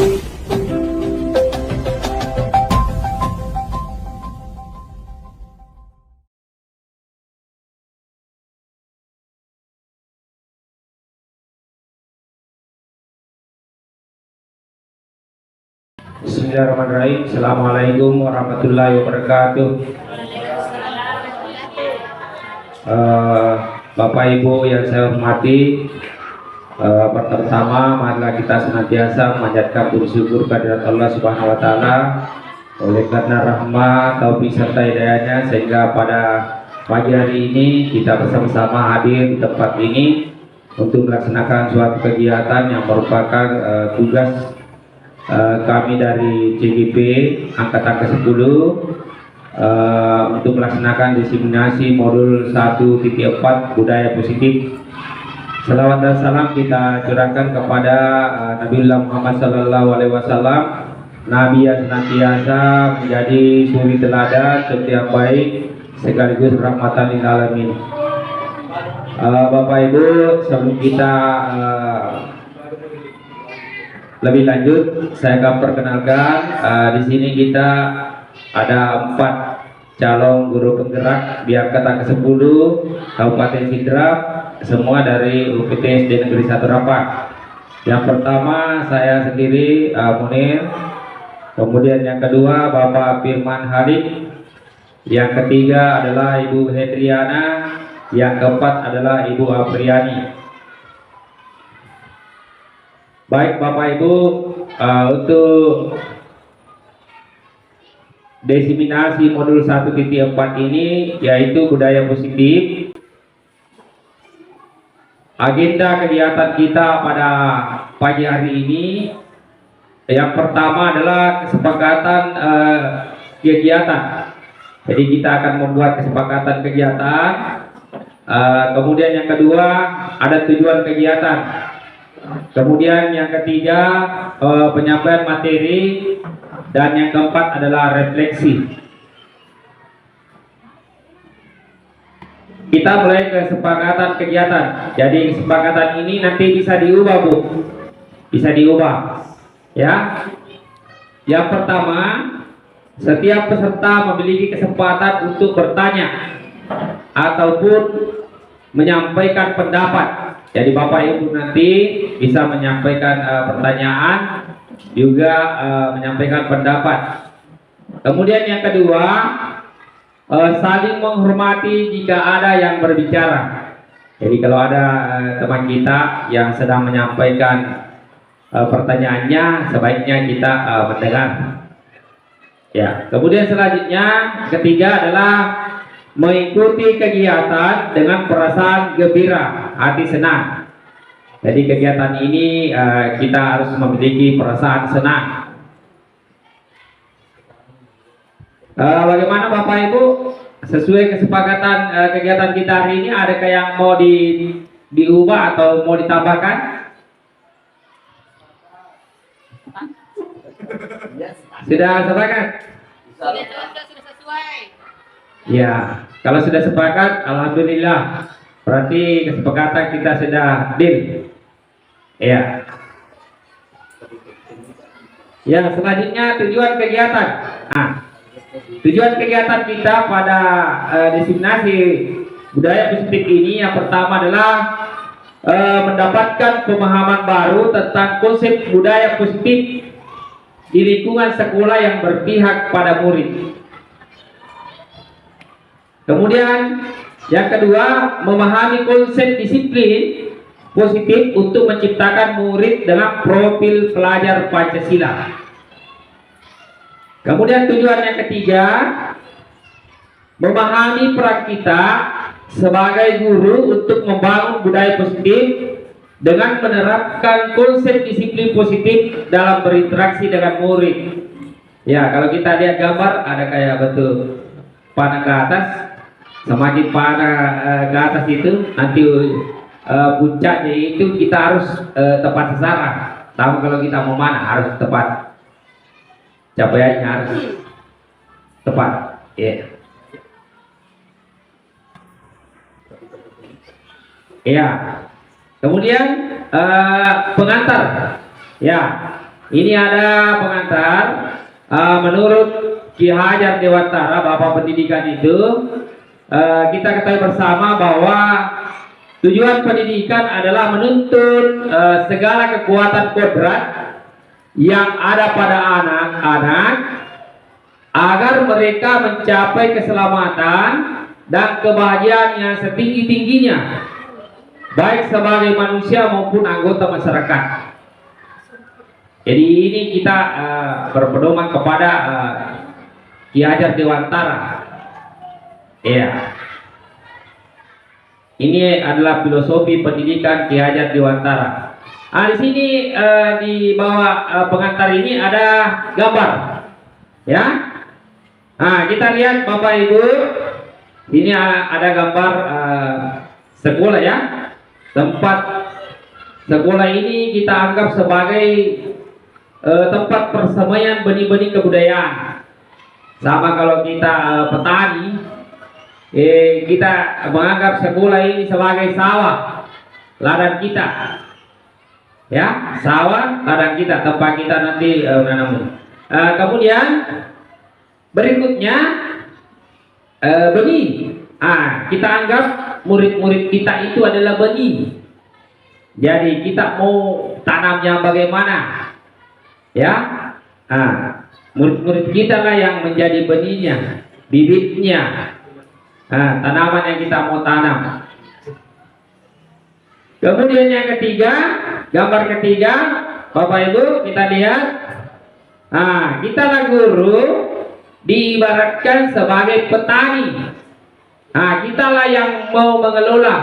Bismillahirrahmanirrahim. Assalamualaikum warahmatullahi wabarakatuh. Bapak Ibu yang saya hormati, pertama marilah kita senantiasa memanjatkan puji syukur kehadirat Allah Subhanahu wa taala oleh karena rahmat, taufik serta hidayahnya sehingga pada pagi hari ini kita bersama-sama hadir di tempat ini untuk melaksanakan suatu kegiatan yang merupakan tugas kami dari CGP Angkatan ke-10 untuk melaksanakan diseminasi modul 1.4 budaya positif. Salawat dan salam kita curahkan kepada Nabiullah Muhammad SAW, Nabi yang senantiasa menjadi suri teladan setiap baik sekaligus rahmatan lil alamin. Bapak Ibu, sebelum kita lebih lanjut, saya akan perkenalkan di sini kita ada 4 calon guru penggerak di Angkatan ke-10 Kabupaten Sidrap, semua dari UPT SD Negeri 1 Rapak. Yang pertama saya sendiri Munir, kemudian yang kedua Bapak Firman Halid, yang ketiga adalah Ibu Hendriana, yang keempat adalah Ibu Apriani. Baik Bapak Ibu, untuk diseminasi modul 1.4 ini yaitu budaya positif. Agenda kegiatan kita pada pagi hari ini yang pertama adalah kesepakatan kegiatan. Jadi kita akan membuat kesepakatan kegiatan. Kemudian yang kedua ada tujuan kegiatan. Kemudian yang ketiga penyampaian materi, dan yang keempat adalah refleksi. Kita mulai kesepakatan kegiatan. Jadi kesepakatan ini nanti bisa diubah, Bu. Bisa diubah. Ya. Yang pertama, setiap peserta memiliki kesempatan untuk bertanya ataupun menyampaikan pendapat. Jadi Bapak Ibu nanti bisa menyampaikan pertanyaan, juga menyampaikan pendapat. Kemudian yang kedua, saling menghormati jika ada yang berbicara. Jadi kalau ada teman kita yang sedang menyampaikan pertanyaannya, sebaiknya kita mendengar. Ya. Kemudian selanjutnya, ketiga adalah mengikuti kegiatan dengan perasaan gembira, hati senang. Jadi kegiatan ini kita harus memiliki perasaan senang. Bagaimana Bapak Ibu? Sesuai kesepakatan kegiatan kita hari ini, adakah yang mau diubah atau mau ditambahkan? Sudah sepakat? Sudah sesuai. Ya, kalau sudah sepakat, alhamdulillah. Berarti kesepakatan kita sudah deal. Ya. Ya, selanjutnya tujuan kegiatan. Nah, tujuan kegiatan kita pada diseminasi budaya positif ini yang pertama adalah mendapatkan pemahaman baru tentang konsep budaya positif di lingkungan sekolah yang berpihak pada murid. Kemudian yang kedua, memahami konsep disiplin positif untuk menciptakan murid dengan profil pelajar Pancasila. Kemudian tujuan yang ketiga, memahami peran kita sebagai guru untuk membangun budaya positif dengan menerapkan konsep disiplin positif dalam berinteraksi dengan murid. Ya, kalau kita lihat gambar ada kayak betul panah ke atas. Semakin panah ke atas itu nanti puncaknya itu kita harus tepat sasaran. Tahu kalau kita mau mana harus tepat, capaiannya harus tepat. Ya. Ya. Kemudian pengantar. Ya. Ini ada pengantar. Menurut Ki Hajar Dewantara, Bapak Pendidikan itu, kita ketahui bersama bahwa tujuan pendidikan adalah menuntun segala kekuatan kodrat yang ada pada anak-anak agar mereka mencapai keselamatan dan kebahagiaan yang setinggi-tingginya, baik sebagai manusia maupun anggota masyarakat. Jadi ini kita berpedoman kepada Ki Hajar Dewantara. Ya. Ini adalah filosofi pendidikan Ki Hajar Dewantara. Di sini di bawah pengantar ini ada gambar, ya. Kita lihat Bapak Ibu, ini ada gambar sekolah, ya. Tempat sekolah ini kita anggap sebagai tempat persemaian benih-benih kebudayaan. Sama kalau kita petani, kita menganggap sekolah ini sebagai sawah, ladang kita, ya, sawah, ladang kita, tempat kita nanti menanam. Kemudian berikutnya benih. Kita anggap murid-murid kita itu adalah benih. Jadi kita mau tanamnya bagaimana, ya? Murid-murid kita lah yang menjadi benihnya, bibitnya, tanaman yang kita mau tanam. Kemudian yang ketiga, gambar ketiga, Bapak Ibu, kita lihat. Kita lah guru diibaratkan sebagai petani. Kita lah yang mau mengelola.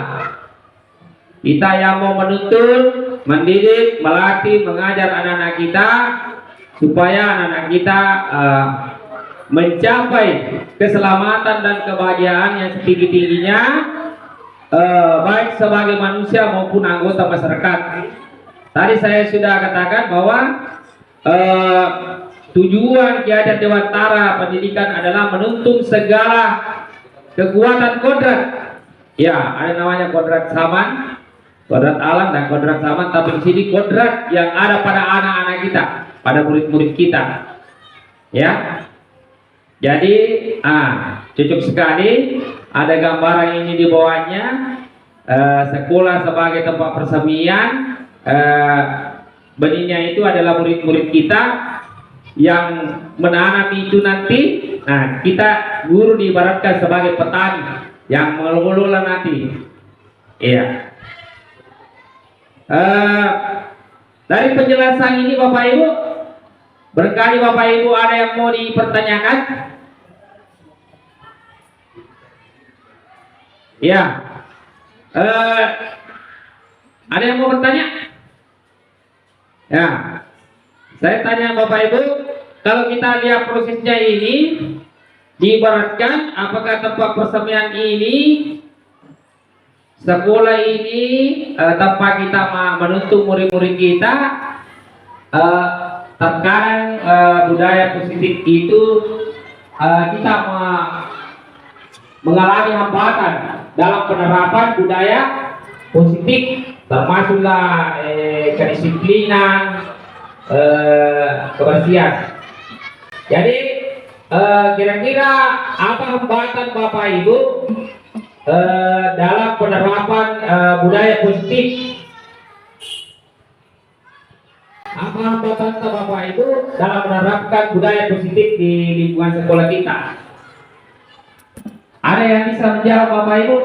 Kita yang mau menuntun, mendidik, melatih, mengajar anak-anak kita supaya anak-anak kita mencapai keselamatan dan kebahagiaan yang setinggi-tingginya, baik sebagai manusia maupun anggota masyarakat. Tadi saya sudah katakan bahwa tujuan Ki Hajar Dewantara pendidikan adalah menuntun segala kekuatan kodrat. Ya, ada namanya kodrat zaman, kodrat alam dan kodrat zaman, tapi di sini kodrat yang ada pada anak-anak kita, pada murid-murid kita. Ya. Jadi, cukup sekali ada gambaran ini di bawahnya, sekolah sebagai tempat persemian, benihnya itu adalah murid-murid kita yang menanam itu nanti. Kita guru diibaratkan sebagai petani yang mengelola nanti. Iya. Dari penjelasan ini Bapak Ibu, barangkali Bapak Ibu ada yang mau dipertanyakan? Ya. Ada yang mau bertanya? Ya. Saya tanya Bapak Ibu, kalau kita lihat prosesnya ini, diibaratkan apakah tempat persemian ini, sekolah ini, tempat kita menuntun murid-murid kita, terkadang budaya positif itu kita mengalami hambatan dalam penerapan budaya positif, termasuklah kedisiplinan, kebersihan. Jadi kira-kira apa hambatan Bapak Ibu dalam penerapan budaya positif? Apa hambatan Bapak Ibu dalam menerapkan budaya positif di lingkungan sekolah kita? Ada yang bisa menjawab Bapak Ibu?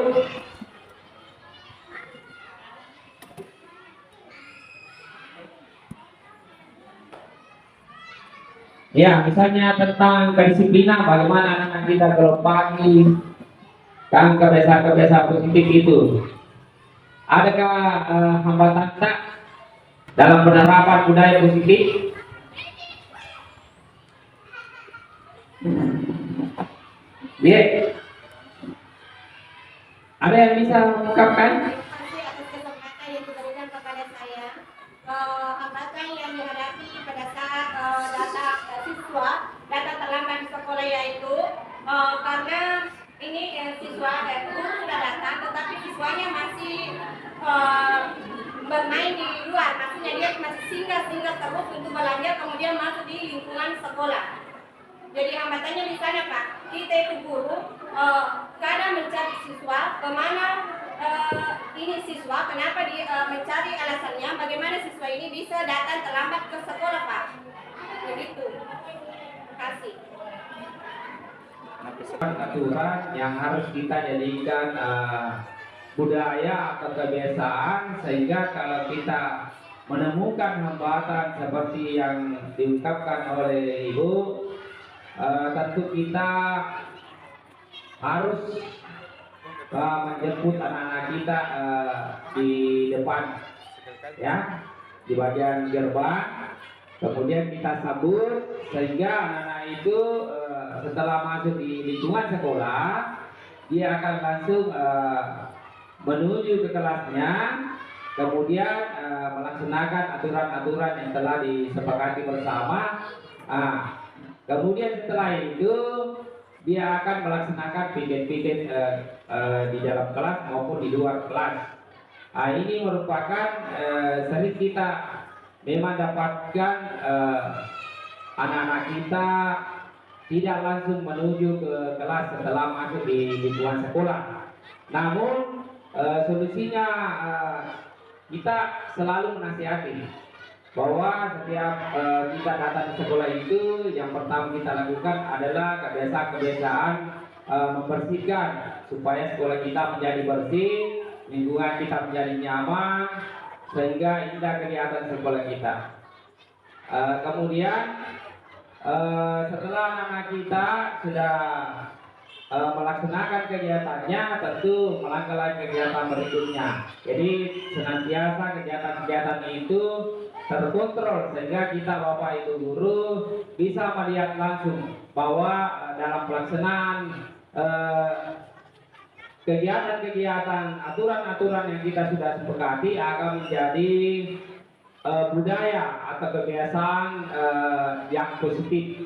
Ya, misalnya tentang kedisiplinan, bagaimana anak-anak kita kalau pagi kan kebiasaan-kebiasaan positif itu. Adakah hambatan tak dalam penerapan budaya positif? Ya. Ada yang bisa mengungkapkan? Terima kasih atas kesempatan yang diberikan kepada saya. Hambatan yang dihadapi pada saat data terlambat di sekolah yaitu karena ini siswa guru sudah datang, tetapi siswanya masih bermain di luar, maksudnya dia masih singgah terus untuk belajar kemudian masuk di lingkungan sekolah. Jadi hambatannya di sana Pak, kita itu guru kadang mencari siswa kemana ini siswa, kenapa mencari alasannya, bagaimana siswa ini bisa datang terlambat ke sekolah Pak. Begitu. Terima kasih. Aturan yang harus kita jadikan budaya atau kebiasaan, sehingga kalau kita menemukan hambatan seperti yang diungkapkan oleh Ibu, tentu kita harus menjemput anak-anak kita di depan, ya, di bagian gerbang, kemudian kita sambut sehingga anak-anak itu setelah masuk di lingkungan sekolah dia akan langsung menuju ke kelasnya, kemudian melaksanakan aturan-aturan yang telah disepakati bersama. Kemudian setelah itu dia akan melaksanakan piket-piket di dalam kelas maupun di luar kelas. Ini merupakan sering kita memang dapatkan anak-anak kita tidak langsung menuju ke kelas setelah masuk di lingkungan sekolah. Namun solusinya kita selalu menasihati bahwa setiap kita datang ke sekolah itu, yang pertama kita lakukan adalah kebiasaan-kebiasaan membersihkan supaya sekolah kita menjadi bersih, lingkungan kita menjadi nyaman, sehingga indah kelihatan sekolah kita. Kemudian setelah anak-anak kita sudah melaksanakan kegiatannya, tentu melangkah kegiatan berikutnya. Jadi senantiasa kegiatan-kegiatan itu terkontrol sehingga kita Bapak Ibu guru bisa melihat langsung bahwa dalam pelaksanaan kegiatan-kegiatan, aturan-aturan yang kita sudah sepakati akan menjadi budaya atau kebiasaan yang positif.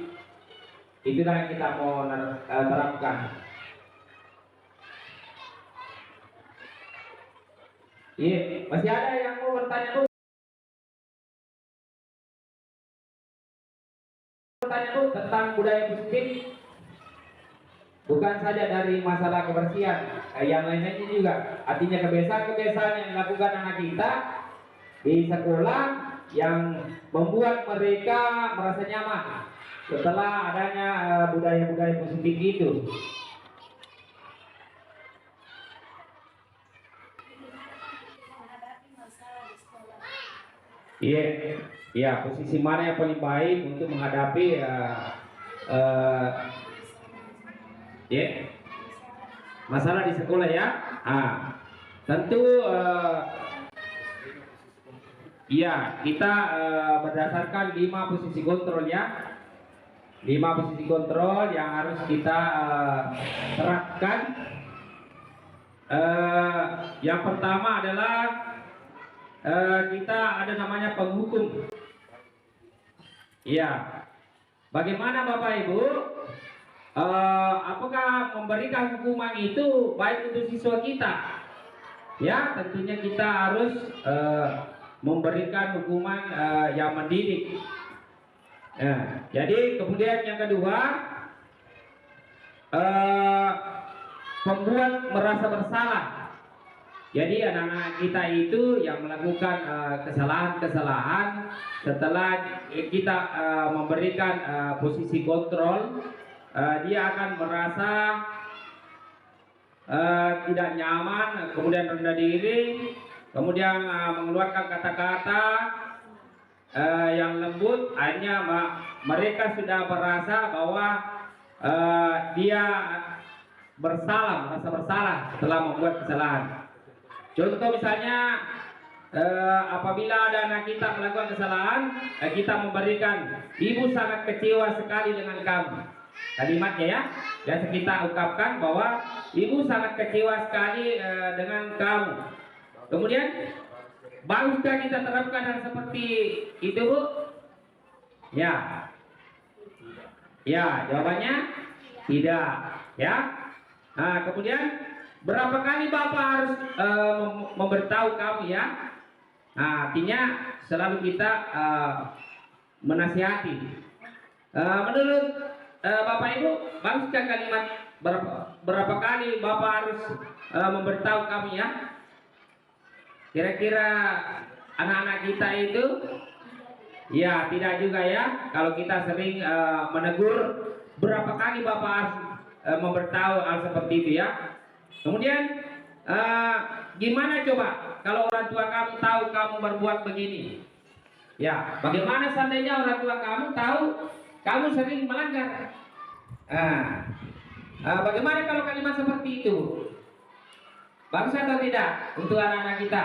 Itulah yang kita mau terapkan. Iya, masih ada yang mau bertanya Bu? Bertanya Bu tentang budaya positif? Bukan saja dari masalah kebersihan, yang lain-lainnya juga. Artinya kebiasaan-kebiasaan yang dilakukan anak kita di sekolah yang membuat mereka merasa nyaman setelah adanya budaya-budaya positif itu. Iya, ya, posisi mana yang paling baik untuk menghadapi masalah di sekolah ya? Tentu iya, kita berdasarkan 5 posisi kontrol ya. 5 posisi kontrol yang harus kita terapkan. Yang pertama adalah kita ada namanya penghukum. Iya. Bagaimana Bapak Ibu? Apakah memberikan hukuman itu baik untuk siswa kita? Ya, tentunya kita harus memberikan hukuman yang mendidik. Jadi kemudian yang kedua, membuat merasa bersalah. Jadi anak-anak kita itu yang melakukan kesalahan-kesalahan, setelah kita memberikan posisi kontrol, dia akan merasa tidak nyaman, kemudian rendah diri, kemudian mengeluarkan kata-kata yang lembut. Akhirnya mereka sudah merasa bahwa dia merasa bersalah setelah membuat kesalahan. Contoh misalnya apabila ada anak kita melakukan kesalahan, kita memberikan, ibu sangat kecewa sekali dengan kamu. Kalimatnya ya, yang kita ungkapkan bahwa ibu sangat kecewa sekali dengan kamu. Kemudian baruskah kita terapkan hal seperti itu Bu? Ya, ya, jawabannya tidak. Ya. Nah, kemudian berapa kali Bapak harus memberitahu kamu ya? Nah, artinya selalu kita menasihati. Menurut Bapak Ibu, baguskan kalimat berapa kali Bapak harus memberitahu kami ya? Kira-kira anak-anak kita itu, ya tidak juga ya. Kalau kita sering menegur, berapa kali Bapak harus memberitahu hal seperti itu ya? Kemudian gimana coba kalau orang tua kamu tahu kamu berbuat begini? Ya, bagaimana seandainya orang tua kamu tahu kamu sering melanggar? Bagaimana kalau kalimat seperti itu? Bagus atau tidak untuk anak-anak kita?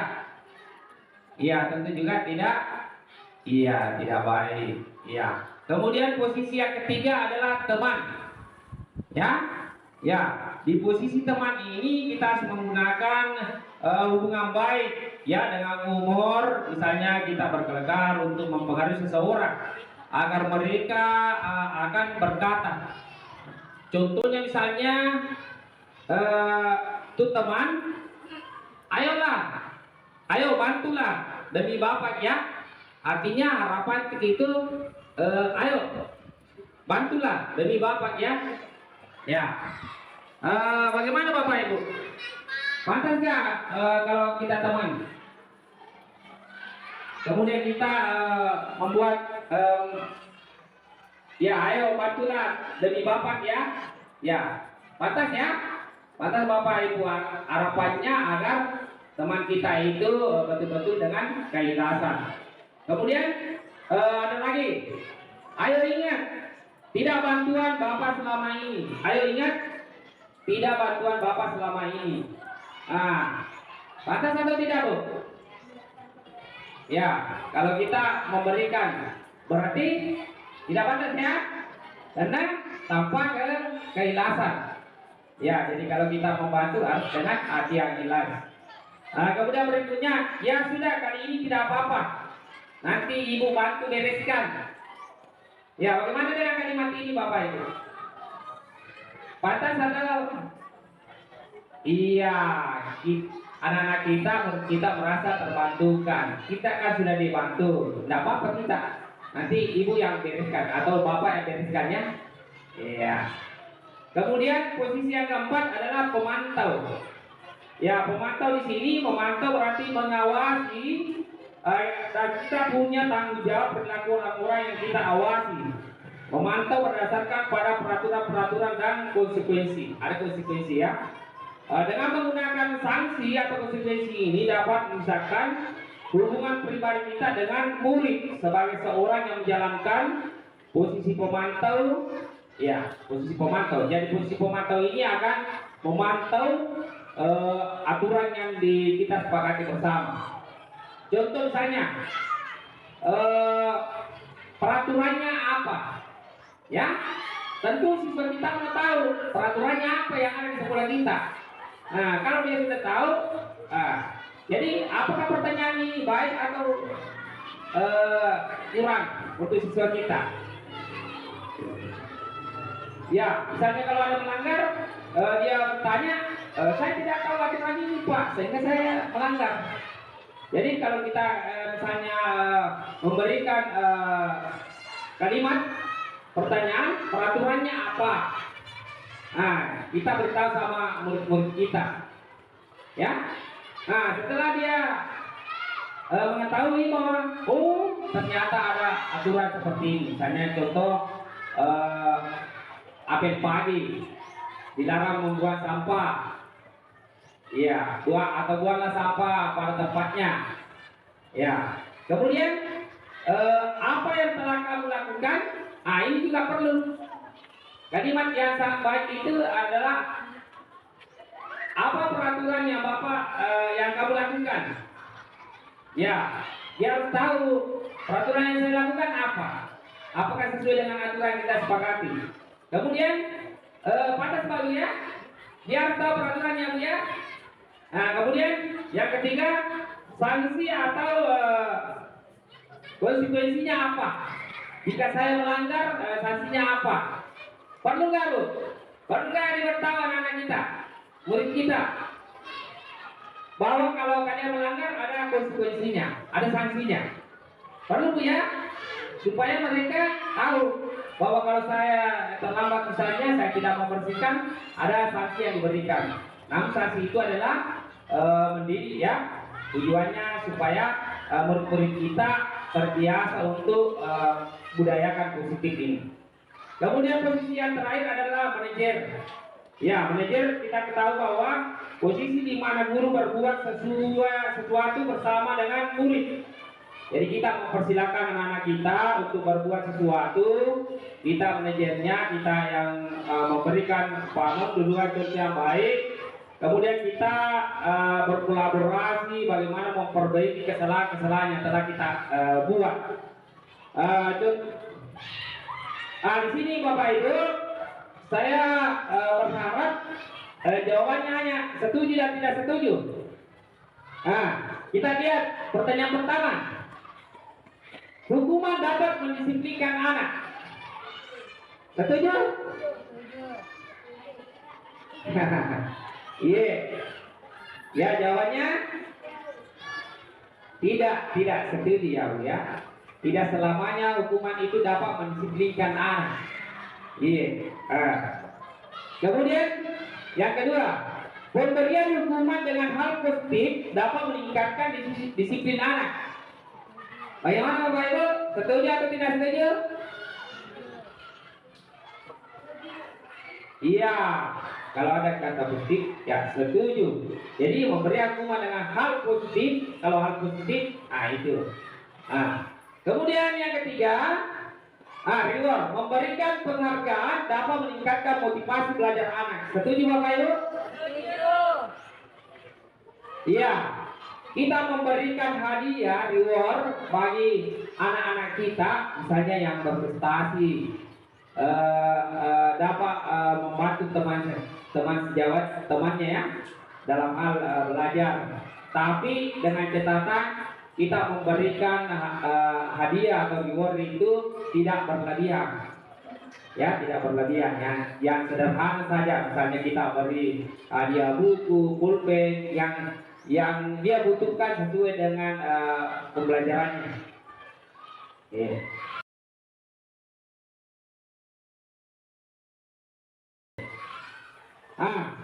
Iya, tentu juga tidak. Iya, tidak baik. Iya. Kemudian posisi yang ketiga adalah teman. Ya, ya. Di posisi teman ini kita harus menggunakan hubungan baik, ya, dengan umur. Misalnya kita berkelakar untuk mempengaruhi seseorang agar mereka akan berkata. Contohnya misalnya, tuh teman, ayolah, ayo bantulah demi Bapak ya. Artinya harapan itu, ayo bantulah demi Bapak ya. Ya, bagaimana Bapak Ibu? Pantas nggak kalau kita teman? Kemudian kita membuat ya, ayo bantulah demi Bapak ya. Ya, pantas ya. Pantas Bapak Ibu, harapannya agar teman kita itu betul-betul dengan keikhlasan. Kemudian ada lagi, ayo ingat, tidak bantuan Bapak selama ini. Ayo ingat, tidak bantuan Bapak selama ini. Pantas atau tidak, Bu? Ya, kalau kita memberikan berarti tidak pantas ya, karena tanpa keikhlasan. Ya, jadi kalau kita membantu harus dengan hati yang ikhlas. Kemudian berikutnya, ya sudah, kali ini tidak apa-apa, nanti ibu bantu bereskan. Ya, bagaimana dengan kalimat ini Bapak Ibu? Pantas atau? Iya, anak-anak kita merasa terbantukan. Kita kan sudah dibantu, tidak apa-apa kita. Nanti ibu yang bereskan atau bapak yang bereskannya. Iya. Kemudian posisi yang keempat adalah pemantau. Ya, pemantau di sini, memantau berarti mengawasi, dan kita punya tanggung jawab perilaku orang-orang yang kita awasi. Memantau berdasarkan pada peraturan-peraturan dan konsekuensi. Ada konsekuensi ya. Dengan menggunakan sanksi atau konsekuensi ini dapat memisahkan hubungan pribadi kita dengan murid sebagai seorang yang menjalankan posisi pemantau. Ya, posisi pemantau. Jadi posisi pemantau ini akan memantau aturan yang kita sepakati bersama. Contoh misalnya, peraturannya apa? Ya, tentu siswa kita mau tahu peraturannya apa yang ada di sekolah kita. Nah, kalau dia sudah tahu, jadi apakah pertanyaan ini baik atau kurang untuk siswa kita? Ya, misalnya kalau ada melanggar, dia bertanya, saya tidak tahu aturan ini Pak, sehingga saya melanggar. Jadi kalau kita misalnya memberikan kalimat pertanyaan, peraturannya apa? Nah, kita beritahu sama murid-murid kita, ya. Nah, setelah dia mengetahui bahwa ternyata ada aturan seperti ini, misalnya contoh apel pagi dilarang membuang sampah, ya, buanglah sampah pada tempatnya, ya. Kemudian apa yang telah kamu lakukan? Ini juga perlu. Kalimat yang sangat baik itu adalah apa peraturan yang Bapak yang kamu lakukan? Ya, dia harus tahu peraturan yang saya lakukan apa. Apakah sesuai dengan aturan yang kita sepakati? Kemudian pantas Pak ya, dia harus tahu peraturannya Bu ya. Nah, kemudian yang ketiga, sanksi atau konsekuensinya apa? Jika saya melanggar, sanksinya apa? Perlu nggak Bu? Perlu nggak diberitahu anak-anak kita, murid kita? bahwa kalau kalian melanggar ada konsekuensinya, ada sanksinya. Perlu Bu ya, supaya mereka tahu bahwa kalau saya terlambat misalnya, saya tidak membersihkan, ada sanksi yang diberikan. Namun sanksi itu adalah mendidik ya, tujuannya supaya murid-murid kita terbiasa untuk budayakan positif ini. Kemudian posisi yang terakhir adalah manajer. Ya, manajer kita ketahui bahwa posisi di mana guru berbuat sesuatu bersama dengan murid. Jadi kita mempersilahkan anak-anak kita untuk berbuat sesuatu, kita manajernya, kita yang memberikan panduan yang baik. Kemudian kita berkolaborasi bagaimana memperbaiki kesalahan-kesalahan yang telah kita buat. Di sini Bapak Ibu, saya berharap jawabannya hanya setuju dan tidak setuju. Kita lihat pertanyaan pertama. Hukuman dapat mendisiplinkan anak. Setuju? Iya. Ya, jawabannya tidak setuju ya Bu ya. Tidak selamanya hukuman itu dapat mendisiplinkan anak. Iya. Kemudian yang kedua, pemberian hukuman dengan hal positif dapat meningkatkan disiplin anak. Bagaimana Bapak Ibu? Setuju atau tidak setuju? Iya, kalau ada kata positif, ya setuju. Jadi memberi hukuman dengan hal positif, kalau hal positif, itu. Kemudian yang ketiga, reward, memberikan penghargaan dapat meningkatkan motivasi belajar anak. Setuju Bapak Ibu? Setuju. Iya, kita memberikan hadiah reward bagi anak-anak kita, misalnya yang berprestasi, dapat membantu teman sejawat temannya ya dalam hal belajar. Tapi dengan catatan kita memberikan hadiah atau reward itu tidak berlebihan. Ya, tidak berlebihan, yang sederhana saja. Misalnya kita beri hadiah buku, pulpen yang dia butuhkan sesuai dengan pembelajarannya.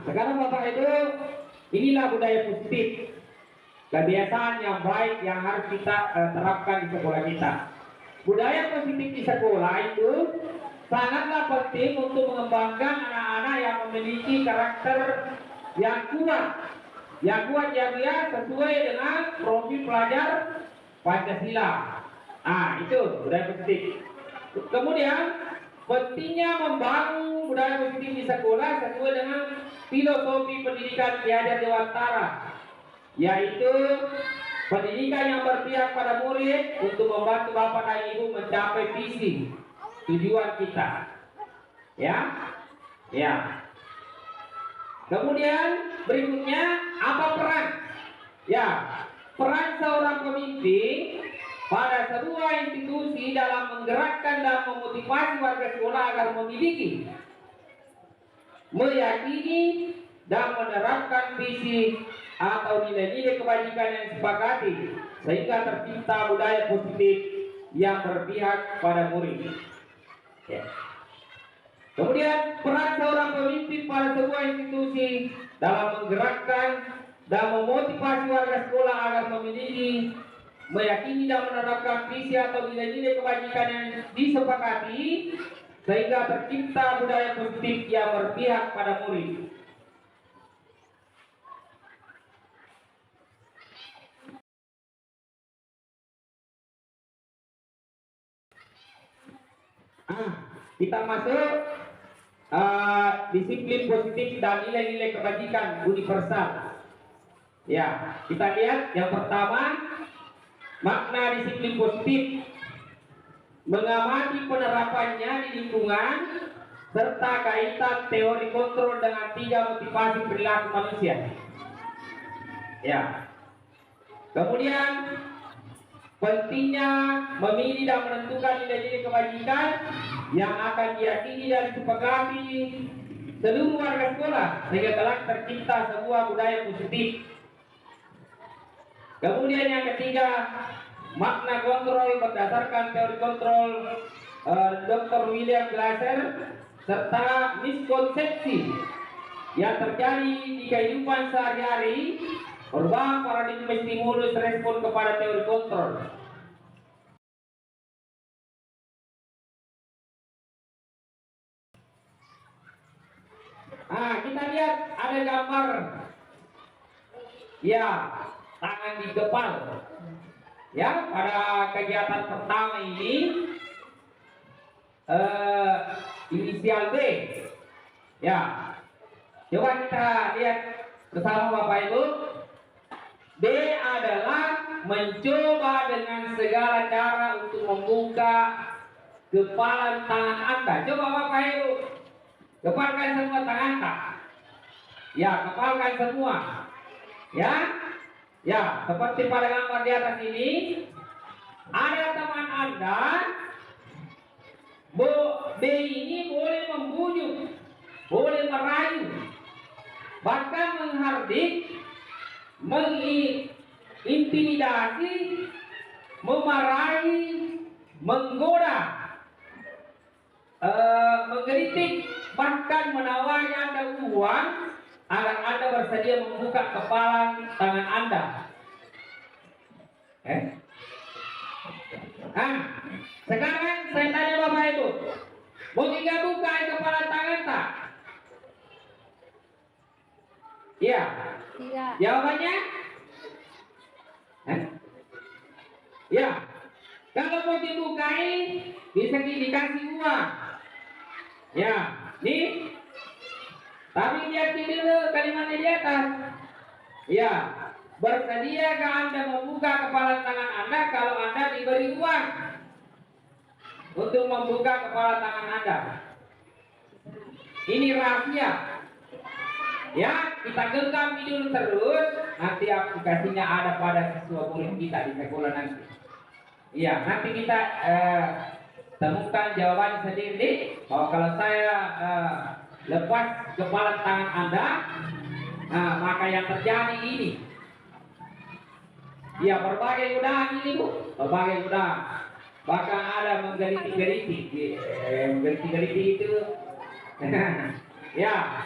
Sekarang Bapak Ibu, inilah budaya positif, kebiasaan yang baik yang harus kita terapkan di sekolah kita. Budaya positif di sekolah itu sangatlah penting untuk mengembangkan anak-anak yang memiliki karakter yang kuat yang dia sesuai dengan profil pelajar Pancasila. Itu budaya positif. Kemudian pentingnya membangun budaya positif di sekolah sesuai dengan filosofi pendidikan Ki Hajar Dewantara, yaitu pendidikan yang berpihak pada murid untuk membantu Bapak dan Ibu mencapai visi tujuan kita. Ya. Kemudian berikutnya, apa peran? Ya, peran seorang pemimpin pada sebuah institusi dalam menggerakkan dan memotivasi warga sekolah agar memiliki, meyakini dan menerapkan visi atau nilai-nilai kebajikan yang disepakati sehingga tercipta budaya positif yang berpihak pada murid. Kemudian peran seorang pemimpin pada sebuah institusi dalam menggerakkan dan memotivasi warga sekolah agar memiliki, meyakini dan menerapkan visi atau nilai-nilai kebajikan yang disepakati sehingga tercipta budaya positif yang berpihak pada murid. Kita masuk disiplin positif dan nilai-nilai kebajikan universal. Ya, kita lihat yang pertama, makna disiplin positif: mengamati penerapannya di lingkungan serta kaitan teori kontrol dengan 3 motivasi perilaku manusia. Ya. Kemudian pentingnya memilih dan menentukan nilai-nilai kebajikan yang akan diyakini dan disepakati seluruh warga sekolah sehingga telah tercipta sebuah budaya positif. Kemudian yang ketiga, makna kontrol berdasarkan teori kontrol Dr. William Glasser, serta miskonsepsi yang terjadi di kehidupan sehari-hari, perubahan paradigma stimulus respon kepada teori kontrol. Kita lihat ada gambar, ya, tangan digepal. Ya, pada kegiatan pertama ini inisial B. Ya, coba kita lihat bersama Bapak Ibu. B adalah mencoba dengan segala cara untuk membuka kepalan tangan Anda. Coba Bapak Ibu, kepalkan semua tangan Anda. Ya, kepalkan semua. Ya, ya, seperti pada gambar di atas ini, ada teman Anda. B ini boleh membujuk, boleh merayu, bahkan menghardik, mengintimidasi, memarahi, menggoda, mengkritik, bahkan menawari Anda uang agar Anda bersedia membuka kepala tangan Anda. Sekarang saya tanya Bapak Ibu, mau kita buka kepala tangan tak? Iya. Tidak. Jawabannya? Ya. Kalau mau dibukai, bisa dikasih uang. Ya, nih. Tapi lihat dulu kalimatnya di atas. Ya, bersediakah Anda membuka kepala tangan Anda kalau Anda diberi uang untuk membuka kepala tangan Anda? Ini rahasia. Ya, kita genggam dulu terus, nanti aplikasinya ada pada siswa murid kita di sekolah nanti. Iya, nanti kita temukan jawaban sendiri. Bahwa kalau saya lepas kepala tangan Anda, maka yang terjadi ini, ya berbagai godaan ini Bu, berbagai godaan. Bahkan ada menggeliti-geliti, menggeliti-geliti itu, ya.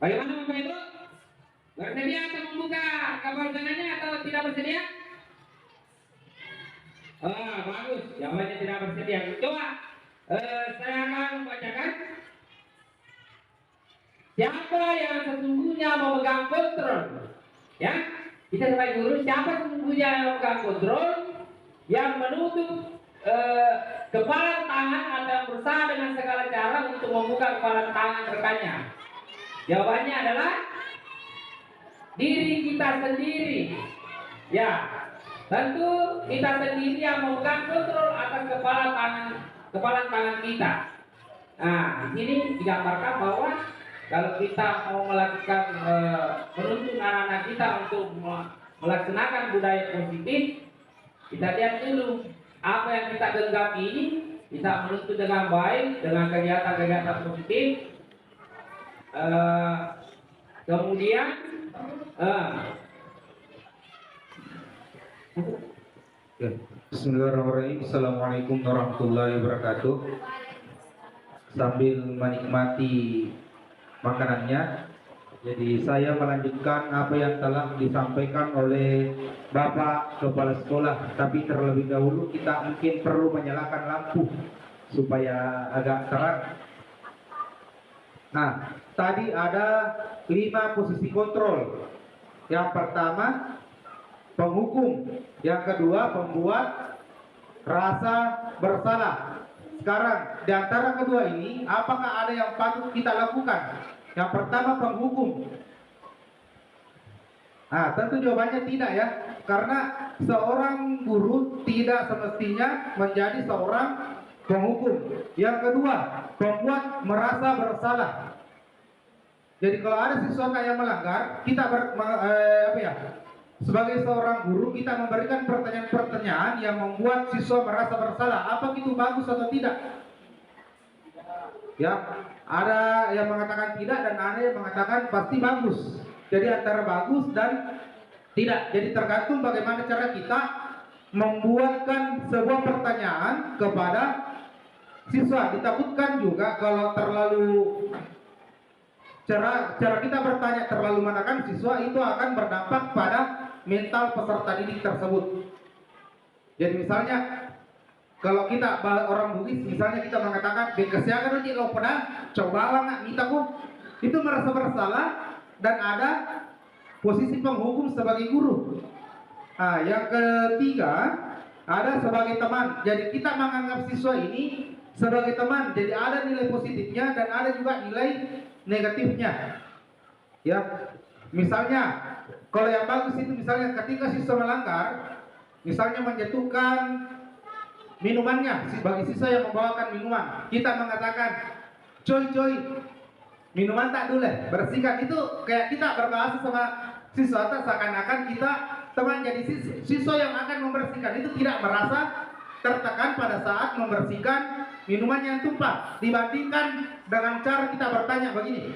Bagaimana Bapak Ibu? Bersedia atau membuka kapal tangannya atau tidak bersedia? Bagus, jawabannya tidak bersedia. Coba saya akan membacakan. Siapa yang sesungguhnya memegang kontrol? Ya, kita sebagai guru, siapa sesungguhnya yang memegang kontrol, yang menutup kepala tangan atau berusaha dengan segala cara untuk membuka kepala tangan rekannya? Jawabannya adalah diri kita sendiri. Ya, tentu kita sendiri yang memegang kontrol atas kepala tangan kita. Nah, di sini digambarkan bahwa kalau kita mau melakukan menuntun anak-anak kita untuk melaksanakan budaya positif, kita lihat dulu apa yang kita genggam ini bisa menuntun dengan baik dengan kegiatan-kegiatan positif. Kemudian Bismillahirrahmanirrahim. Assalamualaikum warahmatullahi wabarakatuh. Sambil menikmati makanannya, jadi saya melanjutkan apa yang telah disampaikan oleh Bapak Kepala Sekolah. Tapi terlebih dahulu kita mungkin perlu menyalakan lampu supaya agak terang. Nah, tadi ada 5 posisi kontrol. Yang pertama penghukum, yang kedua pembuat rasa bersalah. Sekarang di antara kedua ini, apakah ada yang patut kita lakukan? Yang pertama penghukum. Nah, tentu jawabannya tidak ya, karena seorang guru tidak semestinya menjadi seorang penghukum. Yang kedua, pembuat merasa bersalah. Jadi kalau ada siswa yang melanggar, kita sebagai seorang guru kita memberikan pertanyaan-pertanyaan yang membuat siswa merasa bersalah, apa itu bagus atau tidak? Ya, ada yang mengatakan tidak dan ada yang mengatakan pasti bagus. Jadi antara bagus dan tidak. Jadi tergantung bagaimana cara kita membuatkan sebuah pertanyaan kepada siswa. Ditakutkan juga kalau terlalu cara kita bertanya terlalu menekan siswa, itu akan berdampak pada mental peserta didik tersebut. Jadi misalnya kalau kita orang Bugis, misalnya kita mengatakan bekesiakan di lo pernah coba nggak mitaku, itu merasa bersalah dan ada posisi penghukum sebagai guru. Nah, yang ketiga ada sebagai teman. Jadi kita menganggap siswa ini sebagai teman. Jadi ada nilai positifnya dan ada juga nilai negatifnya. Ya, misalnya kalau yang bagus itu misalnya ketika siswa melanggar, misalnya menjatuhkan minumannya bagi siswa yang membawakan minuman, kita mengatakan coy minuman tak dulu bersihkan, itu kayak kita berbahasa sama siswa seakan-akan kita teman. Jadi siswa yang akan membersihkan itu tidak merasa tertekan pada saat membersihkan minuman yang tumpah, dibandingkan dengan cara kita bertanya begini,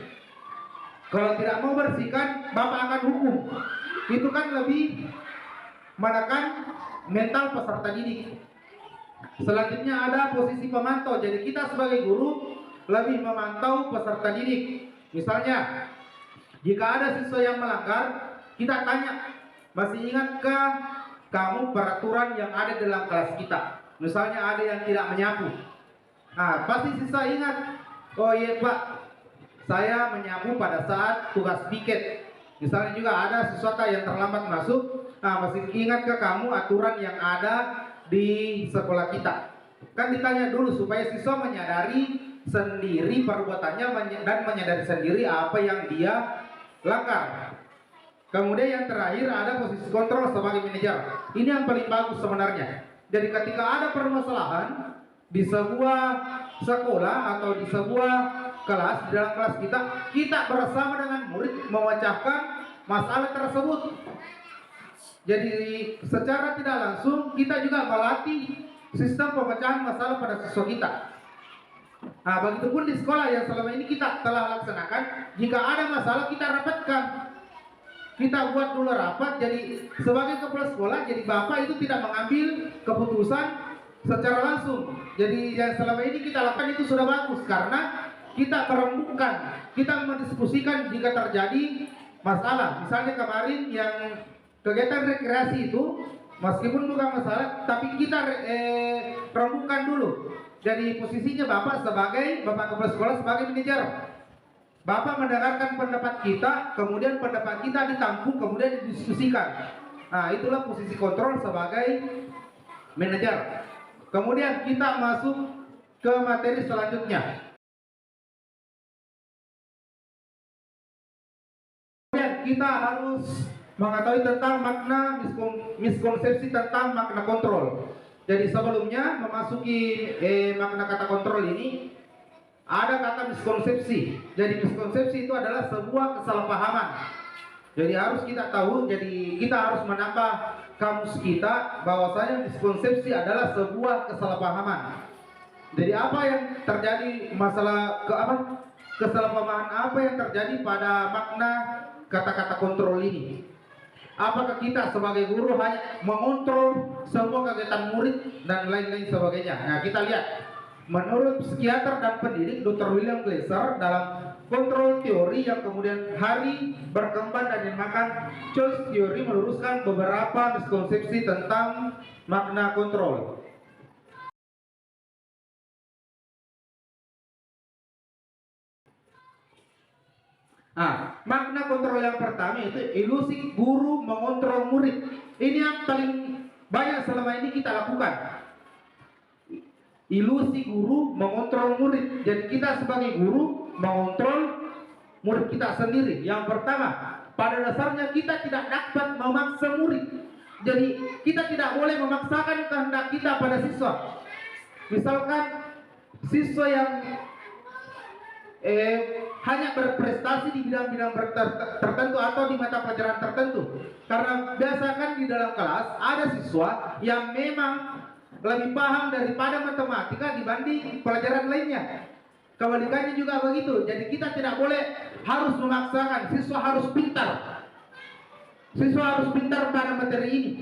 kalau tidak mau bersihkan bapak akan hukum. Itu kan lebih menekan mental peserta didik. Selanjutnya ada posisi pemantau. Jadi kita sebagai guru lebih memantau peserta didik. Misalnya jika ada siswa yang melanggar, kita tanya, masih ingatkah kamu peraturan yang ada dalam kelas kita? Misalnya ada yang tidak menyapu. Nah, pasti siswa ingat, oh iya Pak, saya menyapu pada saat tugas piket. Misalnya juga ada siswa yang terlambat masuk. Nah, masih ingatkah kamu aturan yang ada di sekolah kita? Kan ditanya dulu supaya siswa menyadari sendiri perbuatannya dan menyadari sendiri apa yang dia langgar. Kemudian yang terakhir ada posisi kontrol sebagai manajer. Ini yang paling bagus sebenarnya. Jadi ketika ada permasalahan di sebuah sekolah atau di sebuah kelas, di dalam kelas kita bersama dengan murid memecahkan masalah tersebut. Jadi secara tidak langsung kita juga melatih sistem pemecahan masalah pada siswa kita. Nah, begitupun di sekolah yang selama ini kita telah laksanakan, jika ada masalah kita rapatkan. Kita buat dulu rapat, jadi sebagai kepala sekolah, jadi bapak itu tidak mengambil keputusan secara langsung. Jadi yang selama ini kita lakukan itu sudah bagus, karena kita merembukkan, kita mendiskusikan jika terjadi masalah. Misalnya kemarin yang kegiatan rekreasi itu, meskipun bukan masalah, tapi kita rembukan dulu. Jadi posisinya bapak kepala sekolah sebagai manajer. Bapak mendengarkan pendapat kita, kemudian pendapat kita ditampung, kemudian didiskusikan. Nah, itulah posisi kontrol sebagai manajer. Kemudian kita masuk ke materi selanjutnya. Kemudian kita harus mengetahui tentang makna miskonsepsi tentang makna kontrol. Jadi sebelumnya memasuki makna kata kontrol ini, ada kata miskonsepsi. Jadi miskonsepsi itu adalah sebuah kesalahpahaman. Jadi harus kita tahu, jadi kita harus menambah kamus kita bahwasanya miskonsepsi adalah sebuah kesalahpahaman. Jadi apa yang terjadi kesalahpahaman apa yang terjadi pada makna kata-kata kontrol ini? Apakah kita sebagai guru hanya mengontrol semua kegiatan murid dan lain-lain sebagainya? Nah, kita lihat. Menurut psikiater dan pendidik Dr. William Glasser dalam kontrol teori yang kemudian hari berkembang dan dinamakan choice theory, meluruskan beberapa miskonsepsi tentang makna kontrol. Nah, makna kontrol yang pertama itu ilusi guru mengontrol murid. Ini yang paling banyak selama ini kita lakukan. Ilusi guru mengontrol murid. Jadi kita sebagai guru mengontrol murid kita sendiri. Yang pertama, pada dasarnya kita tidak dapat memaksa murid. Jadi kita tidak boleh memaksakan kehendak kita pada siswa. Misalkan siswa yang hanya berprestasi di bidang-bidang tertentu atau di mata pelajaran tertentu. Karena biasakan di dalam kelas ada siswa yang memang lebih paham daripada matematika dibanding pelajaran lainnya. Kebalikannya juga begitu. Jadi kita tidak boleh harus memaksakan siswa harus pintar. Siswa harus pintar pada materi ini.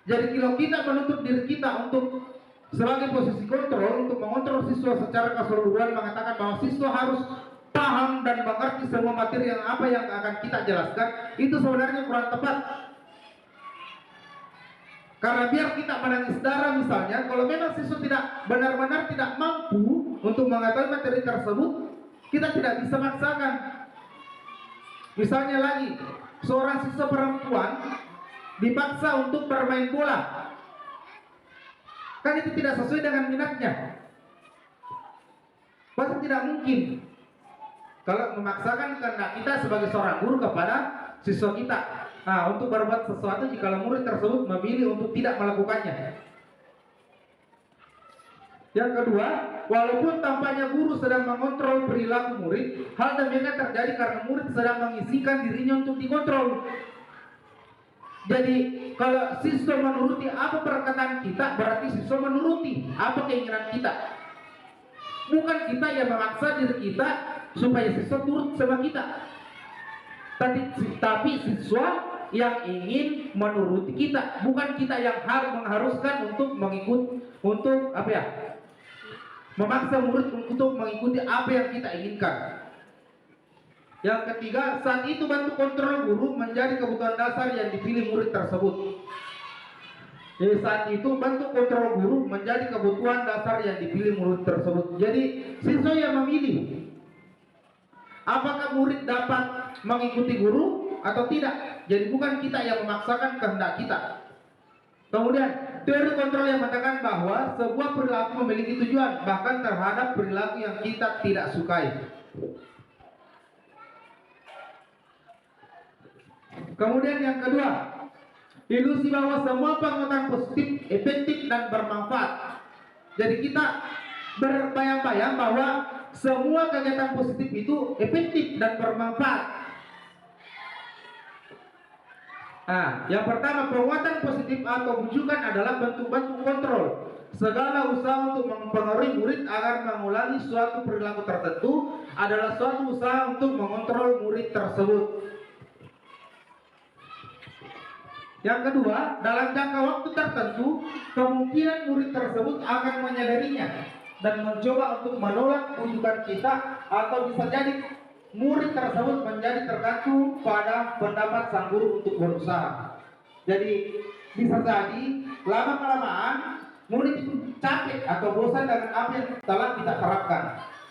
Jadi kalau kita menuntut diri kita untuk sebagai posisi kontrol, untuk mengontrol siswa secara keseluruhan, mengatakan bahwa siswa harus paham dan mengerti semua materi yang apa yang akan kita jelaskan, itu sebenarnya kurang tepat. Karena biar kita menangis darah misalnya, kalau memang siswa tidak benar-benar tidak mampu untuk mengetahui materi tersebut, kita tidak bisa maksakan. Misalnya lagi, seorang siswa perempuan dipaksa untuk bermain bola, kan itu tidak sesuai dengan minatnya. Pasti tidak mungkin kalau memaksakan kehendak kita sebagai seorang guru kepada siswa kita. Nah, untuk berbuat sesuatu jika murid tersebut memilih untuk tidak melakukannya. Yang kedua, walaupun tampaknya guru sedang mengontrol perilaku murid, hal demikian terjadi karena murid sedang mengisikan dirinya untuk dikontrol. Jadi kalau siswa menuruti apa perkataan kita, berarti siswa menuruti apa keinginan kita. Bukan kita yang memaksa diri kita supaya siswa turut sama kita. Tapi siswa yang ingin menuruti kita, bukan kita yang harus mengharuskan untuk memaksa murid untuk mengikuti apa yang kita inginkan. Yang ketiga, saat itu bentuk kontrol guru menjadi kebutuhan dasar yang dipilih murid tersebut. Jadi saat itu bentuk kontrol guru menjadi kebutuhan dasar yang dipilih murid tersebut. Jadi siswa yang memilih apakah murid dapat mengikuti guru atau tidak. Jadi bukan kita yang memaksakan kehendak kita. Kemudian teori kontrol yang mengatakan bahwa sebuah perilaku memiliki tujuan bahkan terhadap perilaku yang kita tidak sukai. Kemudian yang kedua, ilusi bahwa semua penguatan positif efektif dan bermanfaat. Jadi kita berbayang-bayang bahwa semua kegiatan positif itu efektif dan bermanfaat. Nah, yang pertama, penguatan positif atau bujukan adalah bentuk-bentuk kontrol. Segala usaha untuk mempengaruhi murid agar mengulangi suatu perilaku tertentu adalah suatu usaha untuk mengontrol murid tersebut. Yang kedua, dalam jangka waktu tertentu, kemungkinan murid tersebut akan menyadarinya dan mencoba untuk menolak bujukan kita, atau bisa jadi murid tersebut menjadi tergantung pada pendapat sang guru untuk berusaha. Jadi bisa jadi lama-kelamaan murid itu capek atau bosan dengan apa yang telah kita terapkan.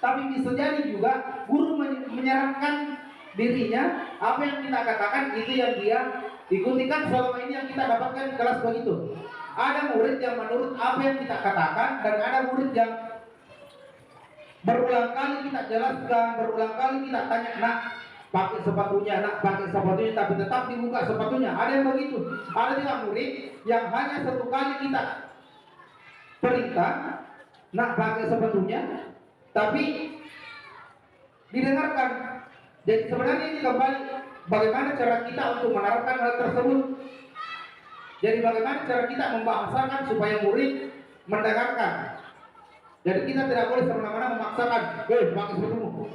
Tapi bisa jadi juga guru menyarankan dirinya, apa yang kita katakan itu yang dia ikuti. Kan selama ini yang kita dapatkan di kelas begitu. Ada murid yang menurut apa yang kita katakan, dan ada murid yang berulang kali kita jelaskan, berulang kali kita tanya, nak pakai sepatunya, nak pakai sepatunya, tapi tetap dibuka sepatunya. Ada yang begitu. Ada juga murid yang hanya satu kali kita perintah, nak pakai sepatunya, tapi didengarkan. Jadi sebenarnya ini kembali bagaimana cara kita untuk menerapkan hal tersebut. Jadi bagaimana cara kita membahasakan supaya murid mendengarkan. Jadi kita tidak boleh semena-mena memaksakan, pakai sepatumu.